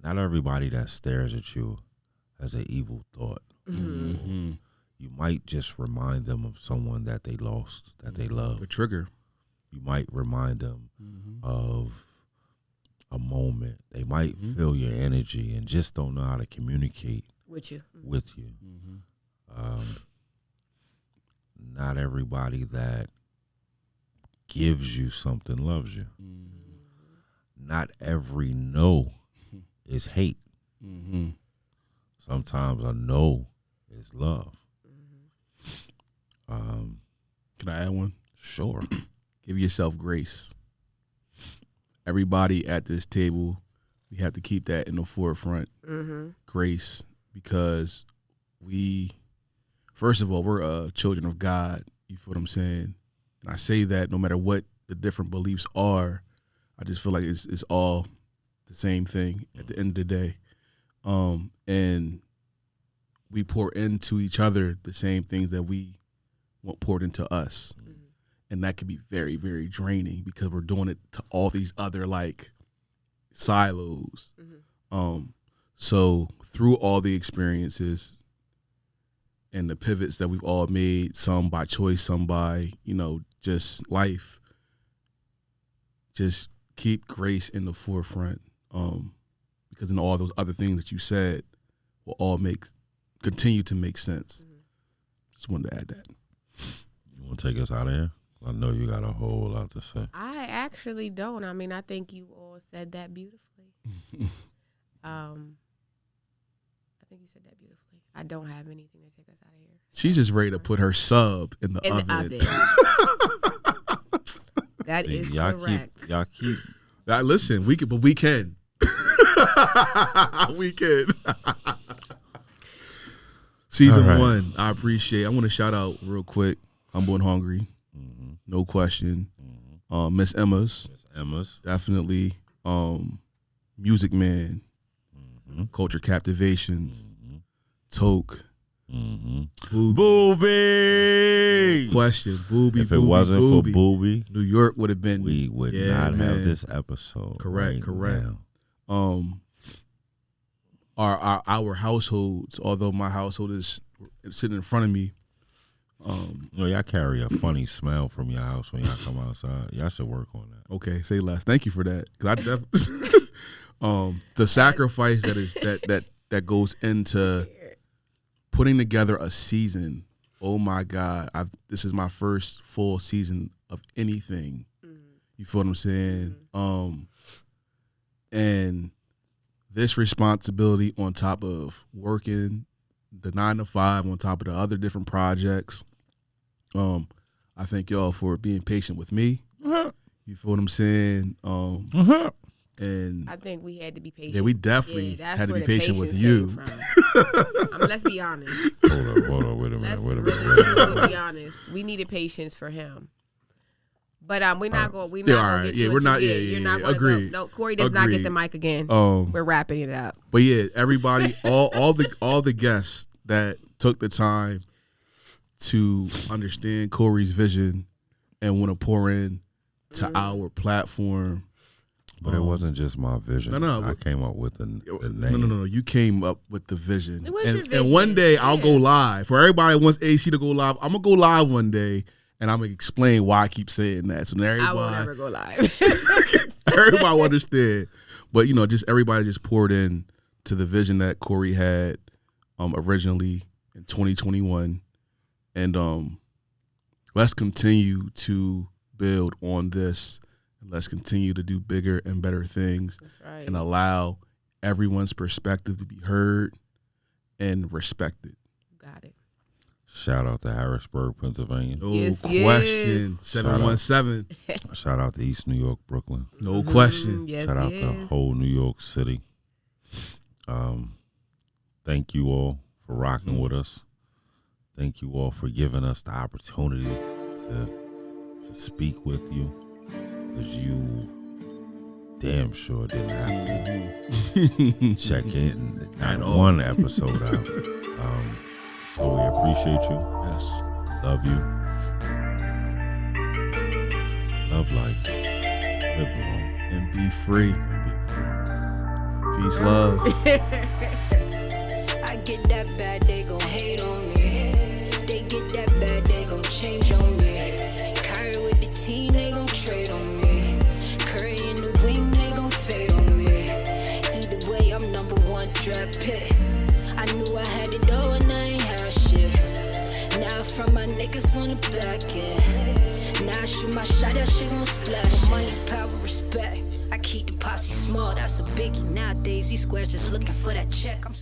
S6: not everybody that stares at you has an evil thought. You might just remind them of someone that they lost, that they love.
S7: A trigger.
S6: You might remind them of a moment. They might feel your energy and just don't know how to communicate
S8: with you.
S6: Not everybody that gives you something loves you. Not every no is hate. Sometimes a no is love.
S7: Can I add one?
S6: Sure.
S7: Give yourself grace. Everybody at this table, we have to keep that in the forefront. Grace, because first of all, we're children of God. You feel what I'm saying? And I say that no matter what the different beliefs are, I just feel like it's all the same thing at the end of the day. And we pour into each other the same things that we want poured into us. Mm-hmm. And that can be very, very draining because we're doing it to all these other like silos. Mm-hmm. So through all the experiences and the pivots that we've all made, some by choice, some by, just life, just keep grace in the forefront. Because then all those other things that you said will all continue to make sense. Mm-hmm. Just wanted to add that.
S6: You want to take us out of here? I know you got a whole lot to say.
S8: I actually don't. I mean, I think you all said that beautifully. I think you said that beautifully. I don't have anything to take us out of here.
S7: She's just ready to put her sub in the oven.
S8: That is correct.
S6: Y'all keep.
S7: Listen, we can. We can. Season 1, I appreciate. I want to shout out real quick. Humble and Hungry, no question. Miss Emma's, definitely. Music Man, Culture Captivations, Toke,
S6: Booby.
S7: Question, Booby.
S6: If it wasn't for Booby,
S7: New York would have been.
S6: We would not have this episode.
S7: Correct. Now. Our households, although my household is sitting in front of me.
S6: Y'all carry a funny smell from your house when y'all come outside. Y'all should work on that.
S7: Okay, say less. Thank you for that. Because I definitely the sacrifice that goes into putting together a season. Oh my God, this is my first full season of anything. You feel what I'm saying? And this responsibility on top of working the 9 to 5, on top of the other different projects. I thank y'all for being patient with me. You feel what I'm saying? And
S8: I think we had to be patient.
S7: Yeah, we definitely had to be patient with you.
S8: Let's be honest.
S6: Hold on, wait a minute.
S8: Let's be honest. We needed patience for him. But we're not going. We're not going to get you.
S7: We're not.
S8: You're not going to go. No, Corey does not get the mic again. We're wrapping it up.
S7: But yeah, everybody, all the guests that took the time to understand Corey's vision and want to pour in to our platform.
S6: But it wasn't just my vision. No. I came up with the name.
S7: No. You came up with the vision.
S8: It was your vision.
S7: And one day I'll go live. For everybody who wants AC to go live, I'm going to go live one day. And I'm going to explain why I keep saying that. So everybody,
S8: I will never go live.
S7: Everybody will understand. But, just everybody just poured in to the vision that Corey had originally in 2021. And let's continue to build on this. Let's continue to do bigger and better things.
S8: That's right.
S7: And allow everyone's perspective to be heard and respected.
S8: Got it.
S6: Shout out to Harrisburg, Pennsylvania.
S7: No question. 717.
S6: Shout out to East New York, Brooklyn.
S7: No question.
S8: Yes,
S6: shout out to whole New York City. Thank you all for rocking with us. Thank you all for giving us the opportunity to speak with you. Because you damn sure didn't have to check in not one episode out. So we appreciate you.
S7: Yes.
S6: Love you. Love life. Live long.
S7: And be free. Peace, love.
S5: I get that bad, they gon' hate on me. They get that bad, they gon' change on me. Kyrie with the team, they gon' trade on me. Curry in the wing, they gon' fade on me. Either way, I'm #1 draft pick. I knew I had it all and I ain't had shit. Now from my niggas on the back end. Now I shoot my shot, that shit gon' splash. Money, power, respect. I keep the posse small, that's a biggie. Nowadays, these squares just looking for that check. I'm